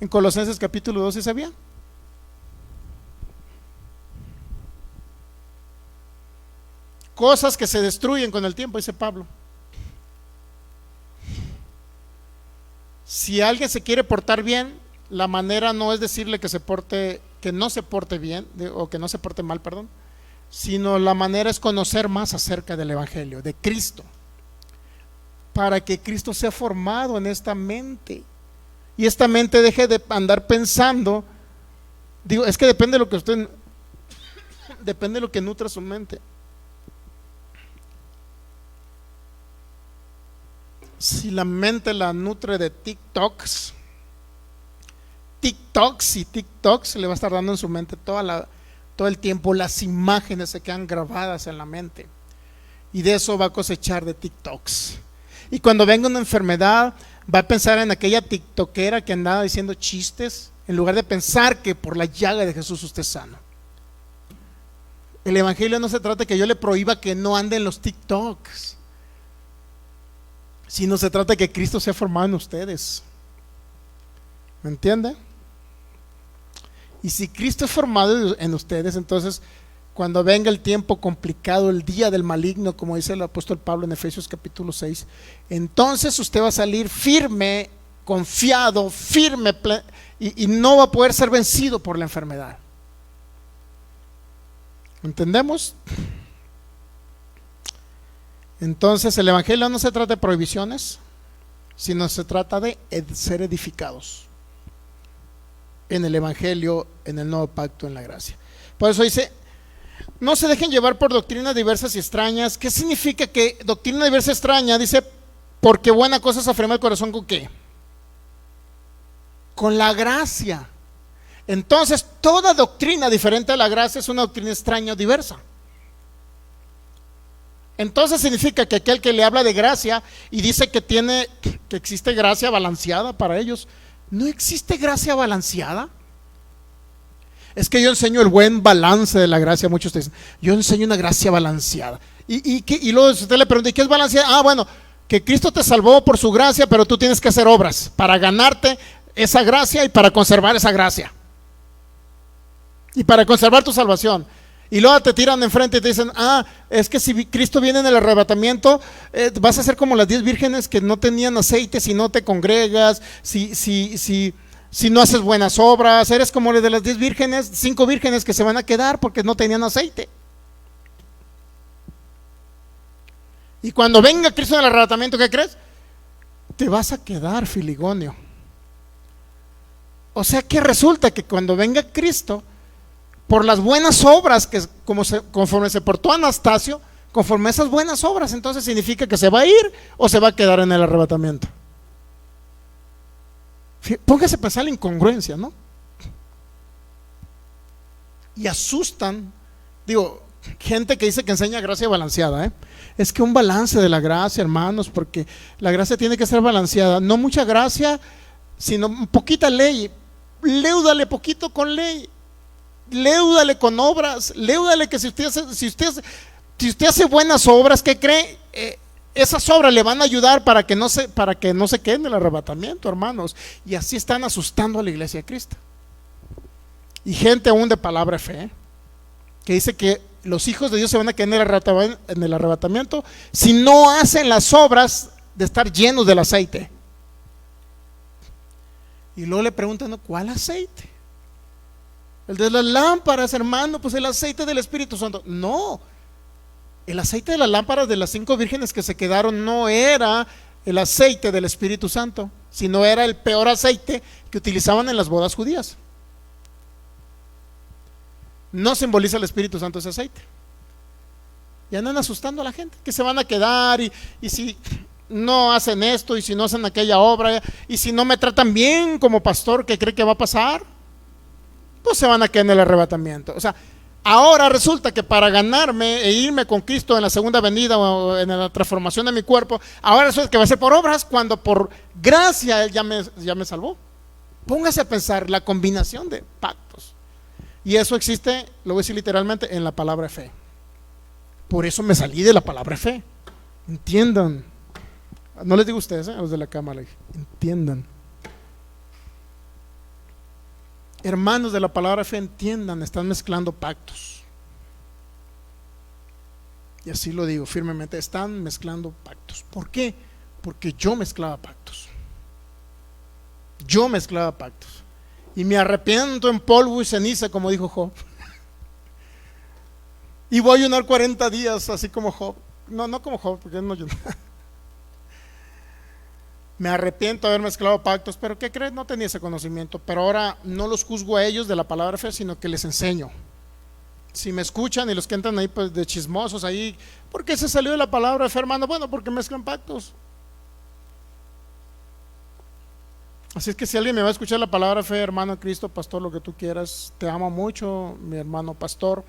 [SPEAKER 1] En Colosenses capítulo 2, ¿sí sabía? Cosas que se destruyen con el tiempo, dice Pablo. Si alguien se quiere portar bien, la manera no es decirle que no se porte bien, o que no se porte mal, perdón, sino la manera es conocer más acerca del evangelio, de Cristo, para que Cristo sea formado en esta mente y esta mente deje de andar pensando. Digo, es que depende de lo que depende de lo que nutra su mente. Si la mente la nutre de TikToks, le va a estar dando en su mente todo el tiempo las imágenes se quedan grabadas en la mente, y de eso va a cosechar de TikToks. Y cuando venga una enfermedad, va a pensar en aquella tiktokera que andaba diciendo chistes, en lugar de pensar que por la llaga de Jesús usted es sano. El evangelio no se trata de que yo le prohíba que no ande en los TikToks, sino se trata de que Cristo sea formado en ustedes. ¿Me entiende? Y si Cristo es formado en ustedes, entonces cuando venga el tiempo complicado, el día del maligno, como dice el apóstol Pablo en Efesios capítulo 6, entonces usted va a salir firme, confiado, firme, y no va a poder ser vencido por la enfermedad. ¿Entendemos? Entonces el evangelio no se trata de prohibiciones, sino se trata de ser edificados en el evangelio, en el nuevo pacto, en la gracia. Por eso dice, no se dejen llevar por doctrinas diversas y extrañas. ¿Qué significa que doctrina diversa y extraña? Dice, porque buena cosa se afirma el corazón, ¿con qué? Con la gracia. Entonces toda doctrina diferente a la gracia es una doctrina extraña o diversa. Entonces significa que aquel que le habla de gracia y dice que existe gracia balanceada para ellos, no existe gracia balanceada. Es que yo enseño el buen balance de la gracia. Muchos dicen, yo enseño una gracia balanceada. Y luego usted le pregunta, ¿y qué es balanceada? Ah, bueno, que Cristo te salvó por su gracia, pero tú tienes que hacer obras para ganarte esa gracia y para conservar esa gracia. Y para conservar tu salvación. Y luego te tiran enfrente y te dicen, es que si Cristo viene en el arrebatamiento, vas a ser como las 10 vírgenes que no tenían aceite si no te congregas, si no haces buenas obras, eres como de las 10 vírgenes, 5 vírgenes que se van a quedar porque no tenían aceite. Y cuando venga Cristo en el arrebatamiento, ¿qué crees? Te vas a quedar, Filigonio. O sea que resulta que cuando venga Cristo, por las buenas obras que conforme se portó Anastasio, conforme a esas buenas obras, entonces significa que se va a ir o se va a quedar en el arrebatamiento. Póngase a pensar la incongruencia, ¿no? Y asustan, digo, gente que dice que enseña gracia balanceada, ¿eh? Es que un balance de la gracia, hermanos, porque la gracia tiene que ser balanceada. No mucha gracia, sino poquita ley. Léudale poquito con ley. Léudale con obras. Léudale que si usted hace buenas obras, ¿qué cree? Esas obras le van a ayudar para que no se quede en el arrebatamiento, hermanos. Y así están asustando a la iglesia de Cristo. Y gente aún de palabra de fe, que dice que los hijos de Dios se van a quedar en el arrebatamiento si no hacen las obras de estar llenos del aceite. Y luego le preguntan, ¿no? ¿Cuál aceite? El de las lámparas, hermano. Pues el aceite del Espíritu Santo. No, el aceite de las lámparas de las 5 vírgenes que se quedaron no era el aceite del Espíritu Santo, sino era el peor aceite que utilizaban en las bodas judías. No simboliza el Espíritu Santo ese aceite. Y andan asustando a la gente que se van a quedar y si no hacen esto, y si no hacen aquella obra, y si no me tratan bien como pastor, ¿qué cree que va a pasar? Pues se van a quedar en el arrebatamiento. O sea, ahora resulta que para ganarme e irme con Cristo en la segunda venida o en la transformación de mi cuerpo, ahora resulta que va a ser por obras, cuando por gracia Él ya me salvó. Póngase a pensar la combinación de pactos. Y eso existe, lo voy a decir literalmente, en la palabra de fe. Por eso me salí de la palabra de fe. Entiendan. No les digo a ustedes, a los de la cámara, entiendan. Hermanos de la palabra de fe, entiendan, están mezclando pactos. Y así lo digo firmemente, están mezclando pactos. ¿Por qué? Porque yo mezclaba pactos. Yo mezclaba pactos. Y me arrepiento en polvo y ceniza, como dijo Job. Y voy a ayunar 40 días, así como Job. No como Job, porque él no ayunó. Me arrepiento de haber mezclado pactos, pero ¿qué crees? No tenía ese conocimiento. Pero ahora no los juzgo a ellos de la palabra de fe, sino que les enseño. Si me escuchan y los que entran ahí pues de chismosos ahí, ¿por qué se salió de la palabra de fe, hermano? Bueno, porque mezclan pactos. Así es que si alguien me va a escuchar la palabra de fe, hermano Cristo, pastor, lo que tú quieras, te amo mucho, mi hermano pastor,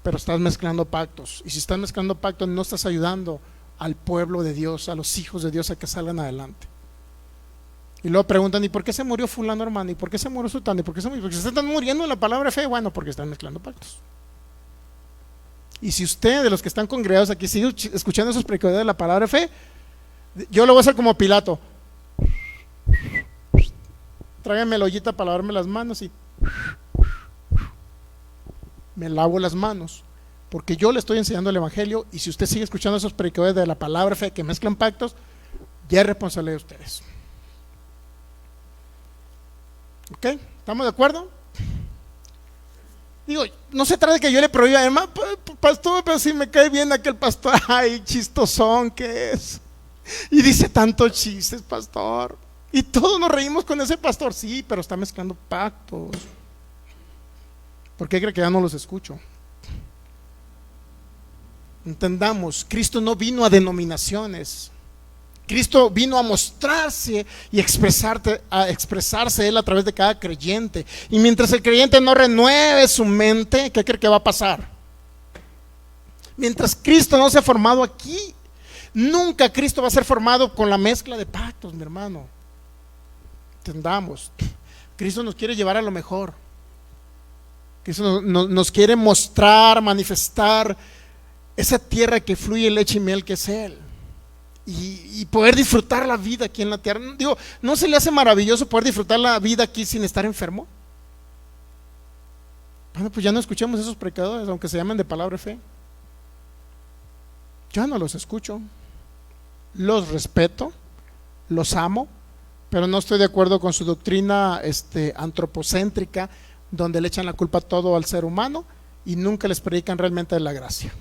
[SPEAKER 1] pero estás mezclando pactos. Y si estás mezclando pactos, no estás ayudando al pueblo de Dios, a los hijos de Dios a que salgan adelante. Y luego preguntan, ¿y por qué se murió fulano, hermano? ¿Y por qué se murió sultano? ¿Y por qué se murió? Porque se están muriendo en la palabra de fe. Bueno, porque están mezclando pactos. Y si usted, de los que están congregados aquí, sigue escuchando esos predicadores de la palabra de fe, yo lo voy a hacer como Pilato. Tráigame la ollita para lavarme las manos y me lavo las manos, porque yo le estoy enseñando el evangelio. Y si usted sigue escuchando esos predicadores de la palabra de fe que mezclan pactos, ya es responsabilidad de ustedes. ¿Ok? ¿Estamos de acuerdo? Digo, no se trata de que yo le prohíba, hermano, pastor, pero si me cae bien aquel pastor, ay, chistosón que es, y dice tantos chistes, pastor, y todos nos reímos con ese pastor. Sí, pero está mezclando pactos. ¿Por qué cree que ya no los escucho? Entendamos, Cristo no vino a denominaciones. Cristo vino a mostrarse y a expresarse Él a través de cada creyente. Y mientras el creyente no renueve su mente, ¿qué cree que va a pasar? Mientras Cristo no se ha formado aquí, nunca Cristo va a ser formado con la mezcla de pactos, mi hermano. Entendamos, Cristo nos quiere llevar a lo mejor. Cristo nos quiere mostrar, manifestar esa tierra que fluye leche y miel que es Él. Y poder disfrutar la vida aquí en la tierra. Digo, ¿no se le hace maravilloso poder disfrutar la vida aquí sin estar enfermo? Bueno, pues ya no escuchemos esos predicadores, aunque se llamen de palabra de fe. Yo no los escucho. Los respeto, los amo, pero no estoy de acuerdo con su doctrina antropocéntrica, donde le echan la culpa todo al ser humano y nunca les predican realmente de la gracia.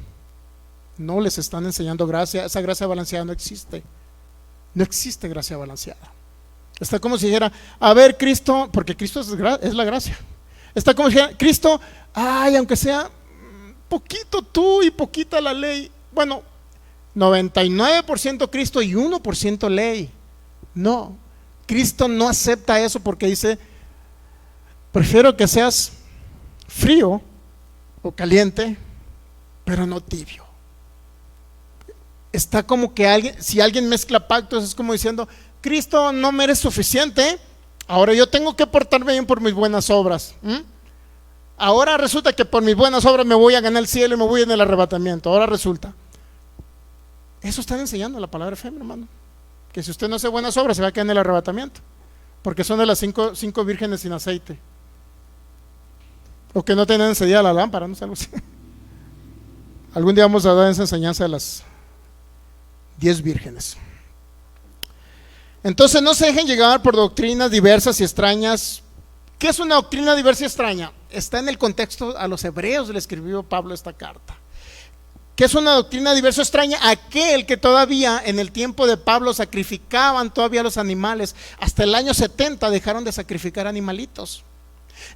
[SPEAKER 1] No les están enseñando gracia. Esa gracia balanceada no existe. No existe gracia balanceada. Está como si dijera, a ver, Cristo, porque Cristo es la gracia. Está como si dijera, Cristo, ay, aunque sea poquito tú y poquita la ley. Bueno, 99% Cristo y 1% ley. No, Cristo no acepta eso, porque dice, prefiero que seas frío o caliente, pero no tibio. Está como que si alguien mezcla pactos, es como diciendo: Cristo no me eres suficiente, ahora yo tengo que portarme bien por mis buenas obras. Ahora resulta que por mis buenas obras me voy a ganar el cielo y me voy en el arrebatamiento. Ahora resulta. Eso están enseñando la palabra de fe, mi hermano. Que si usted no hace buenas obras, se va a quedar en el arrebatamiento. Porque son de las cinco vírgenes sin aceite. O que no tenían encendida la lámpara, no sé, algo así. Algún día vamos a dar esa enseñanza de las 10 vírgenes. Entonces no se dejen llegar por doctrinas diversas y extrañas. ¿Qué es una doctrina diversa y extraña? Está en el contexto, a los hebreos le escribió Pablo esta carta. ¿Qué es una doctrina diversa o extraña? Aquel que todavía en el tiempo de Pablo sacrificaban todavía los animales. Hasta el año 70 dejaron de sacrificar animalitos.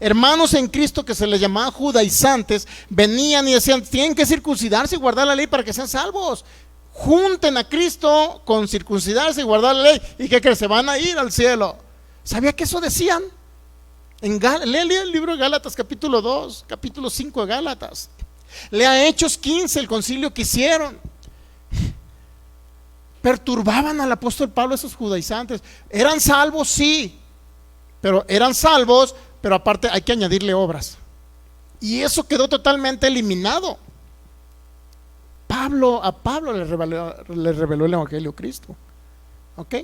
[SPEAKER 1] Hermanos en Cristo que se les llamaban judaizantes venían y decían: tienen que circuncidarse y guardar la ley para que sean salvos. Junten a Cristo con circuncidarse y guardar la ley, y que se van a ir al cielo. ¿Sabía que eso decían? Lea el libro de Gálatas capítulo 2, capítulo 5 de Gálatas. Lea Hechos 15, el concilio que hicieron. Perturbaban al apóstol Pablo esos judaizantes. Eran salvos, sí, pero eran salvos, pero aparte hay que añadirle obras. Y eso quedó totalmente eliminado. A Pablo le reveló el evangelio de Cristo. ¿Ok?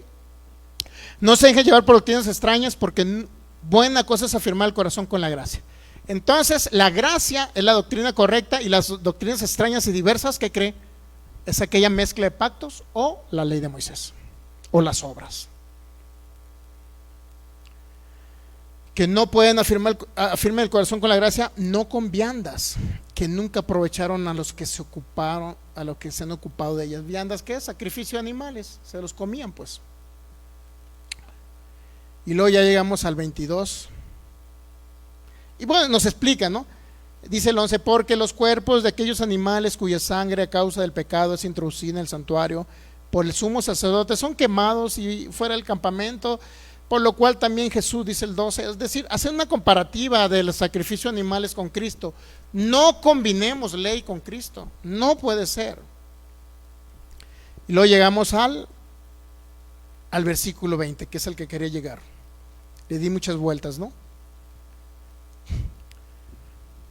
[SPEAKER 1] No se dejen llevar por doctrinas extrañas, porque buena cosa es afirmar el corazón con la gracia. Entonces la gracia es la doctrina correcta, y las doctrinas extrañas y diversas, ¿qué cree? Es aquella mezcla de pactos o la ley de Moisés o las obras. Que no pueden afirmar el corazón con la gracia, no con viandas que nunca aprovecharon a los que se ocuparon, a los que se han ocupado de ellas. Viandas, ¿qué es? Sacrificio de animales, se los comían pues. Y luego ya llegamos al 22. Y bueno, nos explica, ¿no? Dice el 11: porque los cuerpos de aquellos animales cuya sangre a causa del pecado es introducida en el santuario por el sumo sacerdote son quemados y fuera del campamento, por lo cual también Jesús, dice el 12, es decir, hacer una comparativa del sacrificio de animales con Cristo. No combinemos ley con Cristo, no puede ser. Y luego llegamos al versículo 20, que es el que quería llegar. Le di muchas vueltas, ¿no?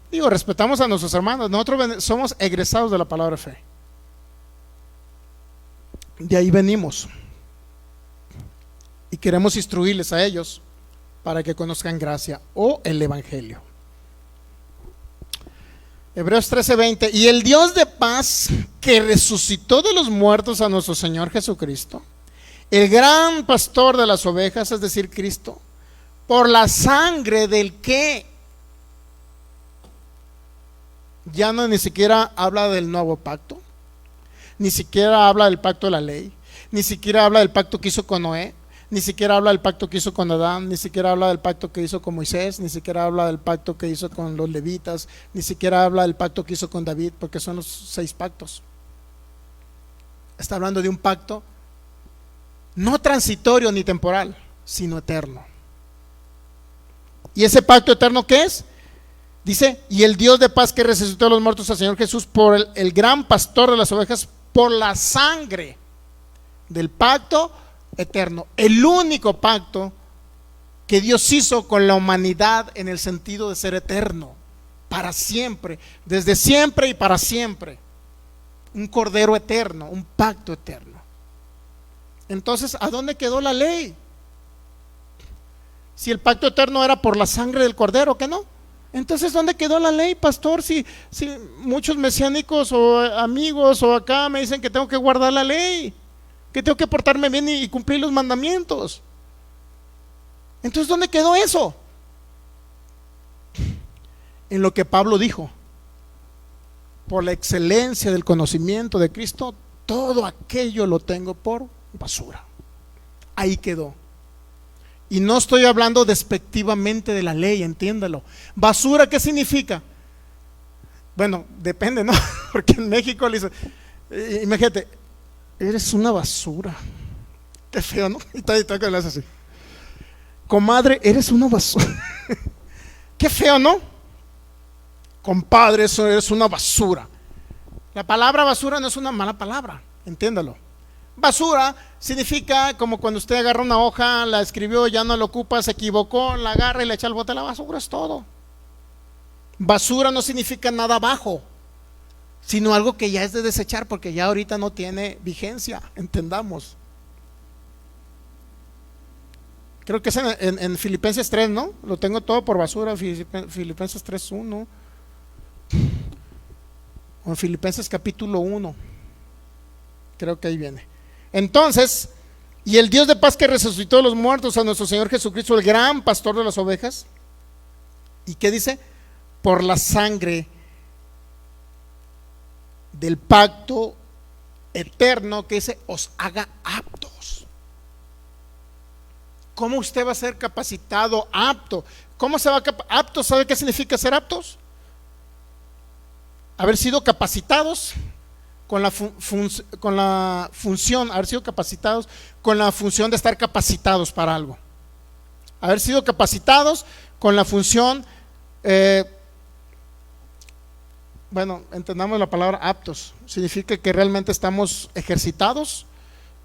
[SPEAKER 1] Digo, respetamos a nuestros hermanos, nosotros somos egresados de la palabra fe. De ahí venimos. Y queremos instruirles a ellos para que conozcan gracia o el evangelio. Hebreos 13:20: y el Dios de paz, que resucitó de los muertos a nuestro Señor Jesucristo, el gran pastor de las ovejas, es decir, Cristo, por la sangre del que ya no ni siquiera habla del nuevo pacto, ni siquiera habla del pacto de la ley, ni siquiera habla del pacto que hizo con Noé, ni siquiera habla del pacto que hizo con Adán, ni siquiera habla del pacto que hizo con Moisés, ni siquiera habla del pacto que hizo con los levitas, ni siquiera habla del pacto que hizo con David, porque son los 6 pactos. Está hablando de un pacto no transitorio ni temporal, sino eterno. ¿Y ese pacto eterno qué es? Dice: y el Dios de paz, que resucitó de los muertos al Señor Jesús, por el gran pastor de las ovejas, por la sangre del pacto eterno. El único pacto que Dios hizo con la humanidad en el sentido de ser eterno, para siempre, desde siempre y para siempre. Un cordero eterno, un pacto eterno. Entonces, ¿a dónde quedó la ley? Si el pacto eterno era por la sangre del cordero, ¿qué no? Entonces, ¿dónde quedó la ley, pastor? Si muchos mesiánicos o amigos o acá me dicen que tengo que guardar la ley, que tengo que portarme bien y cumplir los mandamientos. Entonces, ¿dónde quedó eso? En lo que Pablo dijo: por la excelencia del conocimiento de Cristo, todo aquello lo tengo por basura. Ahí quedó. Y no estoy hablando despectivamente de la ley, entiéndalo. Basura, ¿qué significa? Bueno, depende, ¿no? Porque en México le dicen, imagínate, eres una basura. Qué feo, ¿no? Y todo que le hace así: comadre, eres una basura. Qué feo, ¿no? Compadre, eso eres una basura. La palabra basura no es una mala palabra, entiéndalo. Basura significa como cuando usted agarra una hoja, la escribió, ya no la ocupa, se equivocó, la agarra y le echa al bote. La basura es todo. Basura no significa nada bajo, sino algo que ya es de desechar, porque ya ahorita no tiene vigencia, entendamos. Creo que es en Filipenses 3, ¿no? Lo tengo todo por basura, Filipenses 3:1. O en Filipenses capítulo 1. Creo que ahí viene. Entonces, y el Dios de paz que resucitó de los muertos a nuestro Señor Jesucristo, el gran pastor de las ovejas. ¿Y qué dice? Por la sangre del pacto eterno, que dice, os haga aptos. ¿Cómo usted va a ser capacitado, apto? ¿Cómo se va a apto? ¿Sabe qué significa ser aptos? Haber sido capacitados con la función, haber sido capacitados con la función de estar capacitados para algo. Haber sido capacitados con la función, bueno, entendamos la palabra aptos, significa que realmente estamos ejercitados,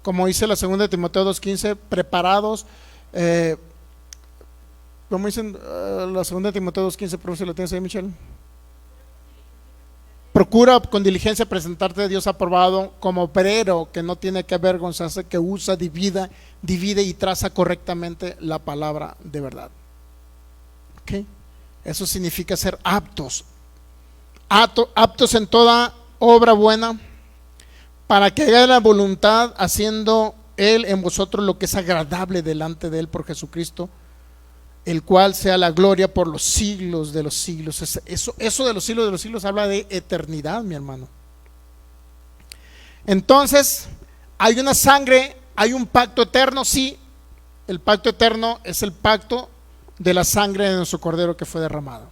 [SPEAKER 1] como dice la 2 de Timoteo 2:15, preparados, como dicen la 2 de Timoteo 2:15, por si lo tienes ahí, Michelle. Procura con diligencia presentarte a Dios aprobado como obrero que no tiene que avergonzarse, que usa, divide y traza correctamente la palabra de verdad. ¿Okay? Eso significa ser aptos. Aptos en toda obra buena, para que haga la voluntad, haciendo Él en vosotros lo que es agradable delante de Él por Jesucristo, el cual sea la gloria por los siglos de los siglos. Eso de los siglos habla de eternidad, mi hermano. Entonces, hay una sangre, hay un pacto eterno, sí. El pacto eterno es el pacto de la sangre de nuestro Cordero que fue derramado.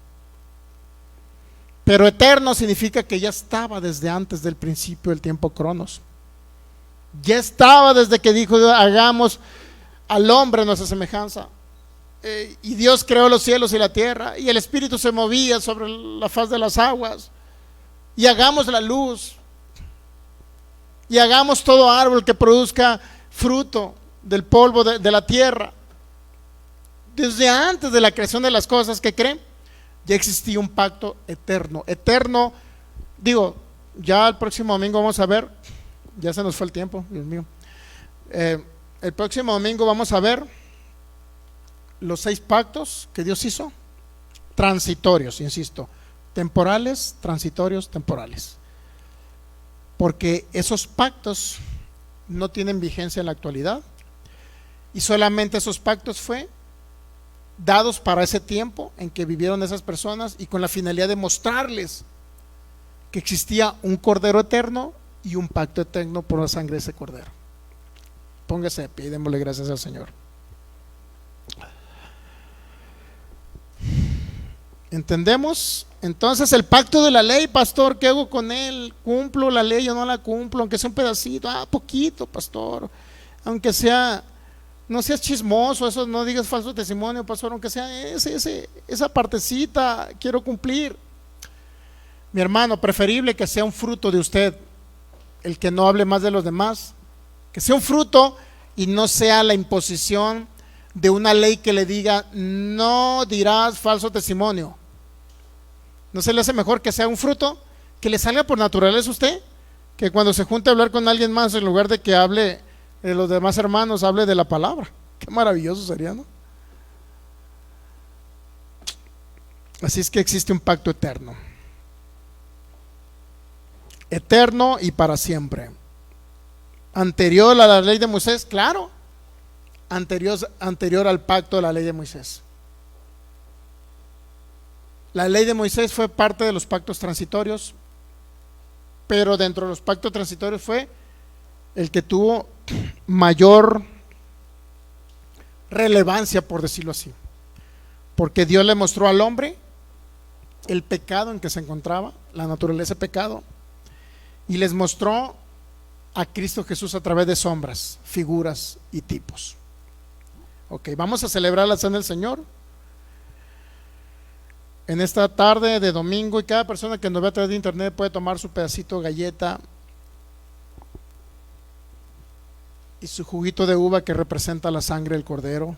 [SPEAKER 1] Pero eterno significa que ya estaba desde antes del principio del tiempo cronos. Ya estaba desde que dijo, hagamos al hombre a nuestra semejanza. Y Dios creó los cielos y la tierra, y el Espíritu se movía sobre la faz de las aguas, y hagamos la luz, y hagamos todo árbol que produzca fruto del polvo de la tierra. Desde antes de la creación de las cosas, ¿qué creen? Ya existía un pacto eterno. Eterno, digo, ya el próximo domingo vamos a ver, ya se nos fue el tiempo, Dios mío. El próximo domingo vamos a ver los 6 pactos que Dios hizo, transitorios, insisto, temporales, transitorios, temporales, porque esos pactos no tienen vigencia en la actualidad, y solamente esos pactos fue dados para ese tiempo en que vivieron esas personas, y con la finalidad de mostrarles que existía un Cordero eterno y un pacto eterno por la sangre de ese Cordero. Póngase de pie y démosle gracias al Señor. ¿Entendemos? Entonces el pacto de la ley, pastor, ¿qué hago con él? ¿Cumplo la ley o no la cumplo? Aunque sea un pedacito, poquito, pastor. Aunque sea, no seas chismoso, eso, no digas falso testimonio, pastor. Aunque sea esa partecita, quiero cumplir. Mi hermano, preferible que sea un fruto de usted, el que no hable más de los demás. Que sea un fruto y no sea la imposición de una ley que le diga, no dirás falso testimonio. ¿No se le hace mejor que sea un fruto que le salga por naturaleza a usted? Que cuando se junte a hablar con alguien más, en lugar de que hable de los demás hermanos, hable de la palabra. Qué maravilloso sería, ¿no? Así es que existe un pacto eterno. Eterno y para siempre. Anterior a la ley de Moisés, claro. Anterior al pacto de la ley de Moisés. La ley de Moisés fue parte de los pactos transitorios, pero dentro de los pactos transitorios fue el que tuvo mayor relevancia, por decirlo así, porque Dios le mostró al hombre el pecado en que se encontraba, la naturaleza de pecado, y les mostró a Cristo Jesús a través de sombras, figuras y tipos. Ok, vamos a celebrar la cena del Señor. en esta tarde de domingo, y cada persona que nos ve a través de internet puede tomar su pedacito de galleta y su juguito de uva que representa la sangre del Cordero.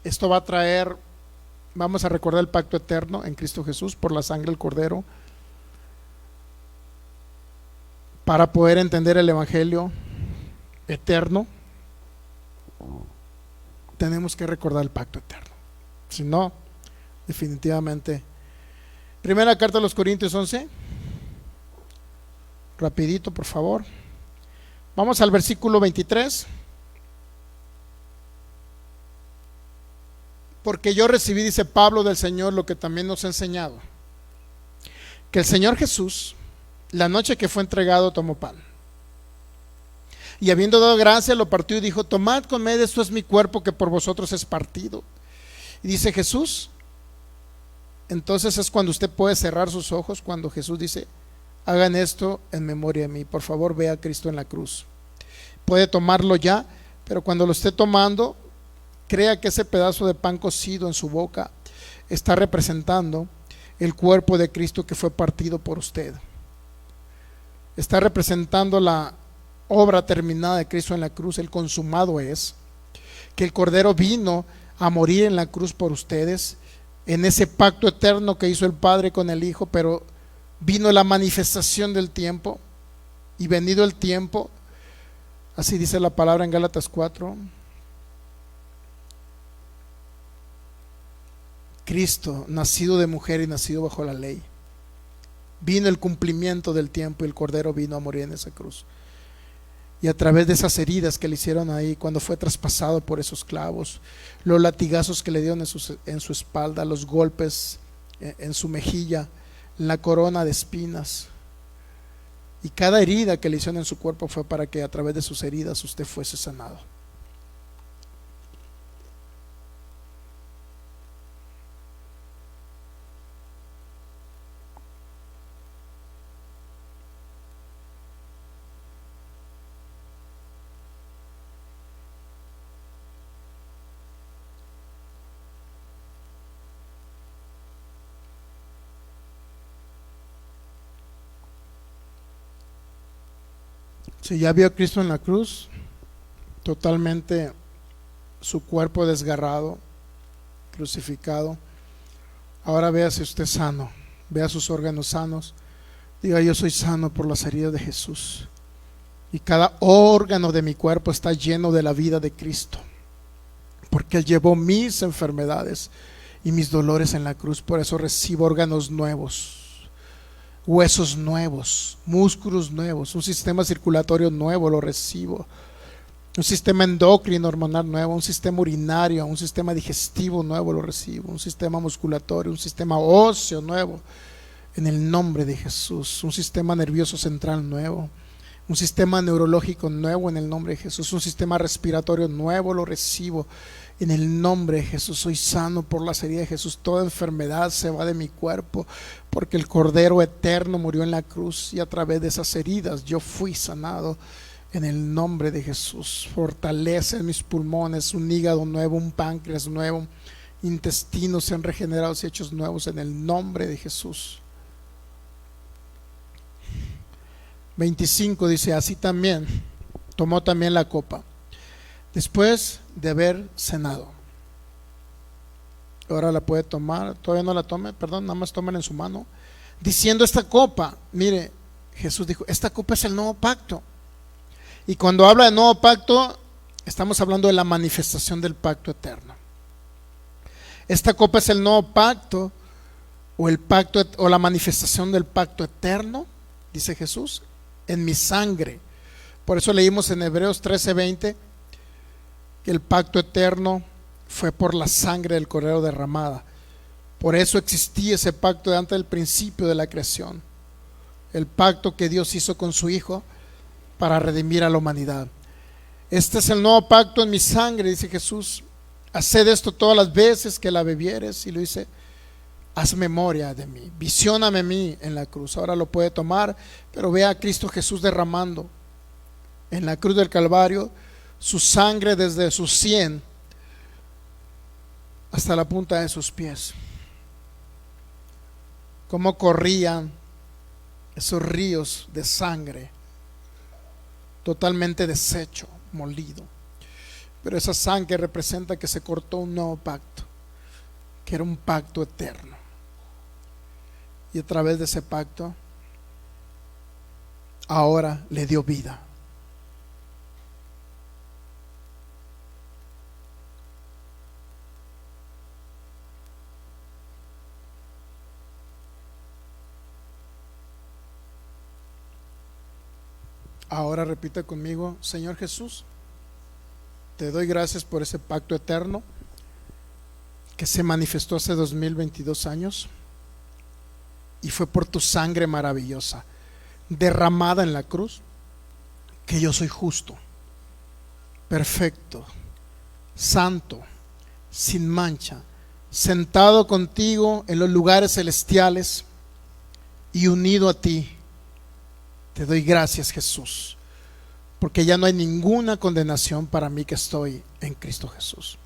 [SPEAKER 1] Esto va a traer, vamos a recordar el pacto eterno en Cristo Jesús por la sangre del Cordero, para poder entender el Evangelio eterno. Tenemos que recordar el pacto eterno, si no, definitivamente. Primera carta a los Corintios 11, rapidito por favor. Vamos al versículo 23. Porque yo recibí, dice Pablo, del Señor lo que también nos ha enseñado, que el Señor Jesús, la noche que fue entregado, tomó pan, y habiendo dado gracia, lo partió y dijo: tomad, comed, esto es mi cuerpo que por vosotros es partido. Y dice Jesús, entonces es cuando usted puede cerrar sus ojos, cuando Jesús dice: hagan esto en memoria de mí. Por favor, vea a Cristo en la cruz. Puede tomarlo ya, pero cuando lo esté tomando, crea que ese pedazo de pan cocido en su boca está representando el cuerpo de Cristo que fue partido por usted. Está representando la obra terminada de Cristo en la cruz. El consumado es que el Cordero vino a morir en la cruz por ustedes, en ese pacto eterno que hizo el Padre con el Hijo. Pero vino la manifestación del tiempo, y venido el tiempo, así dice la palabra en Gálatas 4, Cristo, nacido de mujer y nacido bajo la ley, vino el cumplimiento del tiempo, y el Cordero vino a morir en esa cruz. Y a través de esas heridas que le hicieron ahí, cuando fue traspasado por esos clavos, los latigazos que le dieron en su espalda, los golpes en su mejilla, la corona de espinas, y cada herida que le hicieron en su cuerpo fue para que a través de sus heridas usted fuese sanado. Si ya vio a Cristo en la cruz, totalmente su cuerpo desgarrado, crucificado, ahora vea si usted es sano, vea sus órganos sanos, diga: yo soy sano por las heridas de Jesús, y cada órgano de mi cuerpo está lleno de la vida de Cristo, porque Él llevó mis enfermedades y mis dolores en la cruz. Por eso recibo órganos nuevos, huesos nuevos, músculos nuevos, un sistema circulatorio nuevo lo recibo, un sistema endocrino hormonal nuevo, un sistema urinario, un sistema digestivo nuevo lo recibo, un sistema musculatorio, un sistema óseo nuevo en el nombre de Jesús, un sistema nervioso central nuevo, un sistema neurológico nuevo en el nombre de Jesús, un sistema respiratorio nuevo lo recibo en el nombre de Jesús. Soy sano por las heridas de Jesús. Toda enfermedad se va de mi cuerpo, porque el Cordero eterno murió en la cruz, y a través de esas heridas yo fui sanado en el nombre de Jesús. Fortalece mis pulmones, un hígado nuevo, un páncreas nuevo, intestinos sean regenerados y hechos nuevos en el nombre de Jesús. 25 dice: así también tomó también la copa después de haber cenado. Ahora la puede tomar, todavía no la tome, perdón, nada más tomen en su mano, diciendo: esta copa, mire, Jesús dijo: esta copa es el nuevo pacto. Y cuando habla de nuevo pacto, estamos hablando de la manifestación del pacto eterno. Esta copa es el nuevo pacto, o el pacto, o la manifestación del pacto eterno, dice Jesús, en mi sangre. Por eso leímos en Hebreos 13:20 que el pacto eterno fue por la sangre del Cordero derramada. Por eso existía ese pacto de antes del principio de la creación, el pacto que Dios hizo con su Hijo para redimir a la humanidad. Este es el nuevo pacto en mi sangre, dice Jesús. Haced esto todas las veces que la bebieres, y lo dice: haz memoria de mí, visióname a mí en la cruz. Ahora lo puede tomar, pero vea a Cristo Jesús derramando en la cruz del Calvario su sangre desde sus sien hasta la punta de sus pies. cómo corrían esos ríos de sangre, totalmente deshecho, molido. Pero esa sangre representa que se cortó un nuevo pacto, que era un pacto eterno. Y a través de ese pacto, ahora le dio vida. Ahora repita conmigo: Señor Jesús, te doy gracias por ese pacto eterno que se manifestó hace 2022 años, y fue por tu sangre maravillosa derramada en la cruz que yo soy justo, perfecto, santo, sin mancha, sentado contigo en los lugares celestiales y unido a ti. Te doy gracias, Jesús, porque ya no hay ninguna condenación para mí que estoy en Cristo Jesús.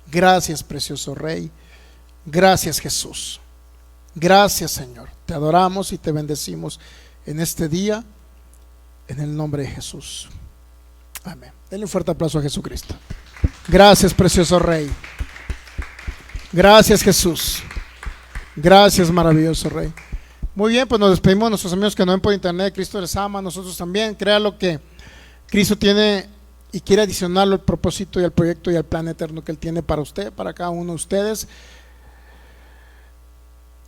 [SPEAKER 1] Gracias, precioso Rey. Gracias, Jesús. Gracias, Señor. Te adoramos y te bendecimos en este día, en el nombre de Jesús. Amén. Denle un fuerte aplauso a Jesucristo. Gracias, precioso Rey. Gracias, Jesús. Gracias, maravilloso Rey. Muy bien, pues nos despedimos de nuestros amigos que nos ven por internet. Cristo les ama, nosotros también. Créalo que Cristo tiene y quiere adicionarlo al propósito y al proyecto y al plan eterno que Él tiene para usted, para cada uno de ustedes.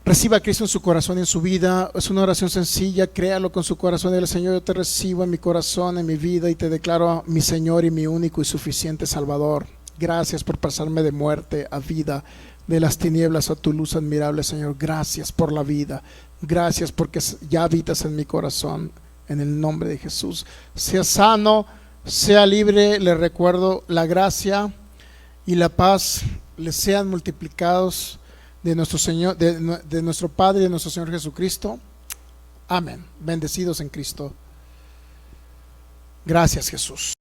[SPEAKER 1] Reciba a Cristo en su corazón y en su vida. Es una oración sencilla. Créalo con su corazón. Dile: Señor, yo te recibo en mi corazón, en mi vida, y te declaro mi Señor y mi único y suficiente Salvador. Gracias por pasarme de muerte a vida, de las tinieblas a tu luz admirable, Señor. Gracias por la vida. Gracias porque ya habitas en mi corazón, en el nombre de Jesús. Sea sano, sea libre. Le recuerdo: la gracia y la paz les sean multiplicados de nuestro Señor, de nuestro Padre y de nuestro Señor Jesucristo. Amén. Bendecidos en Cristo. Gracias, Jesús.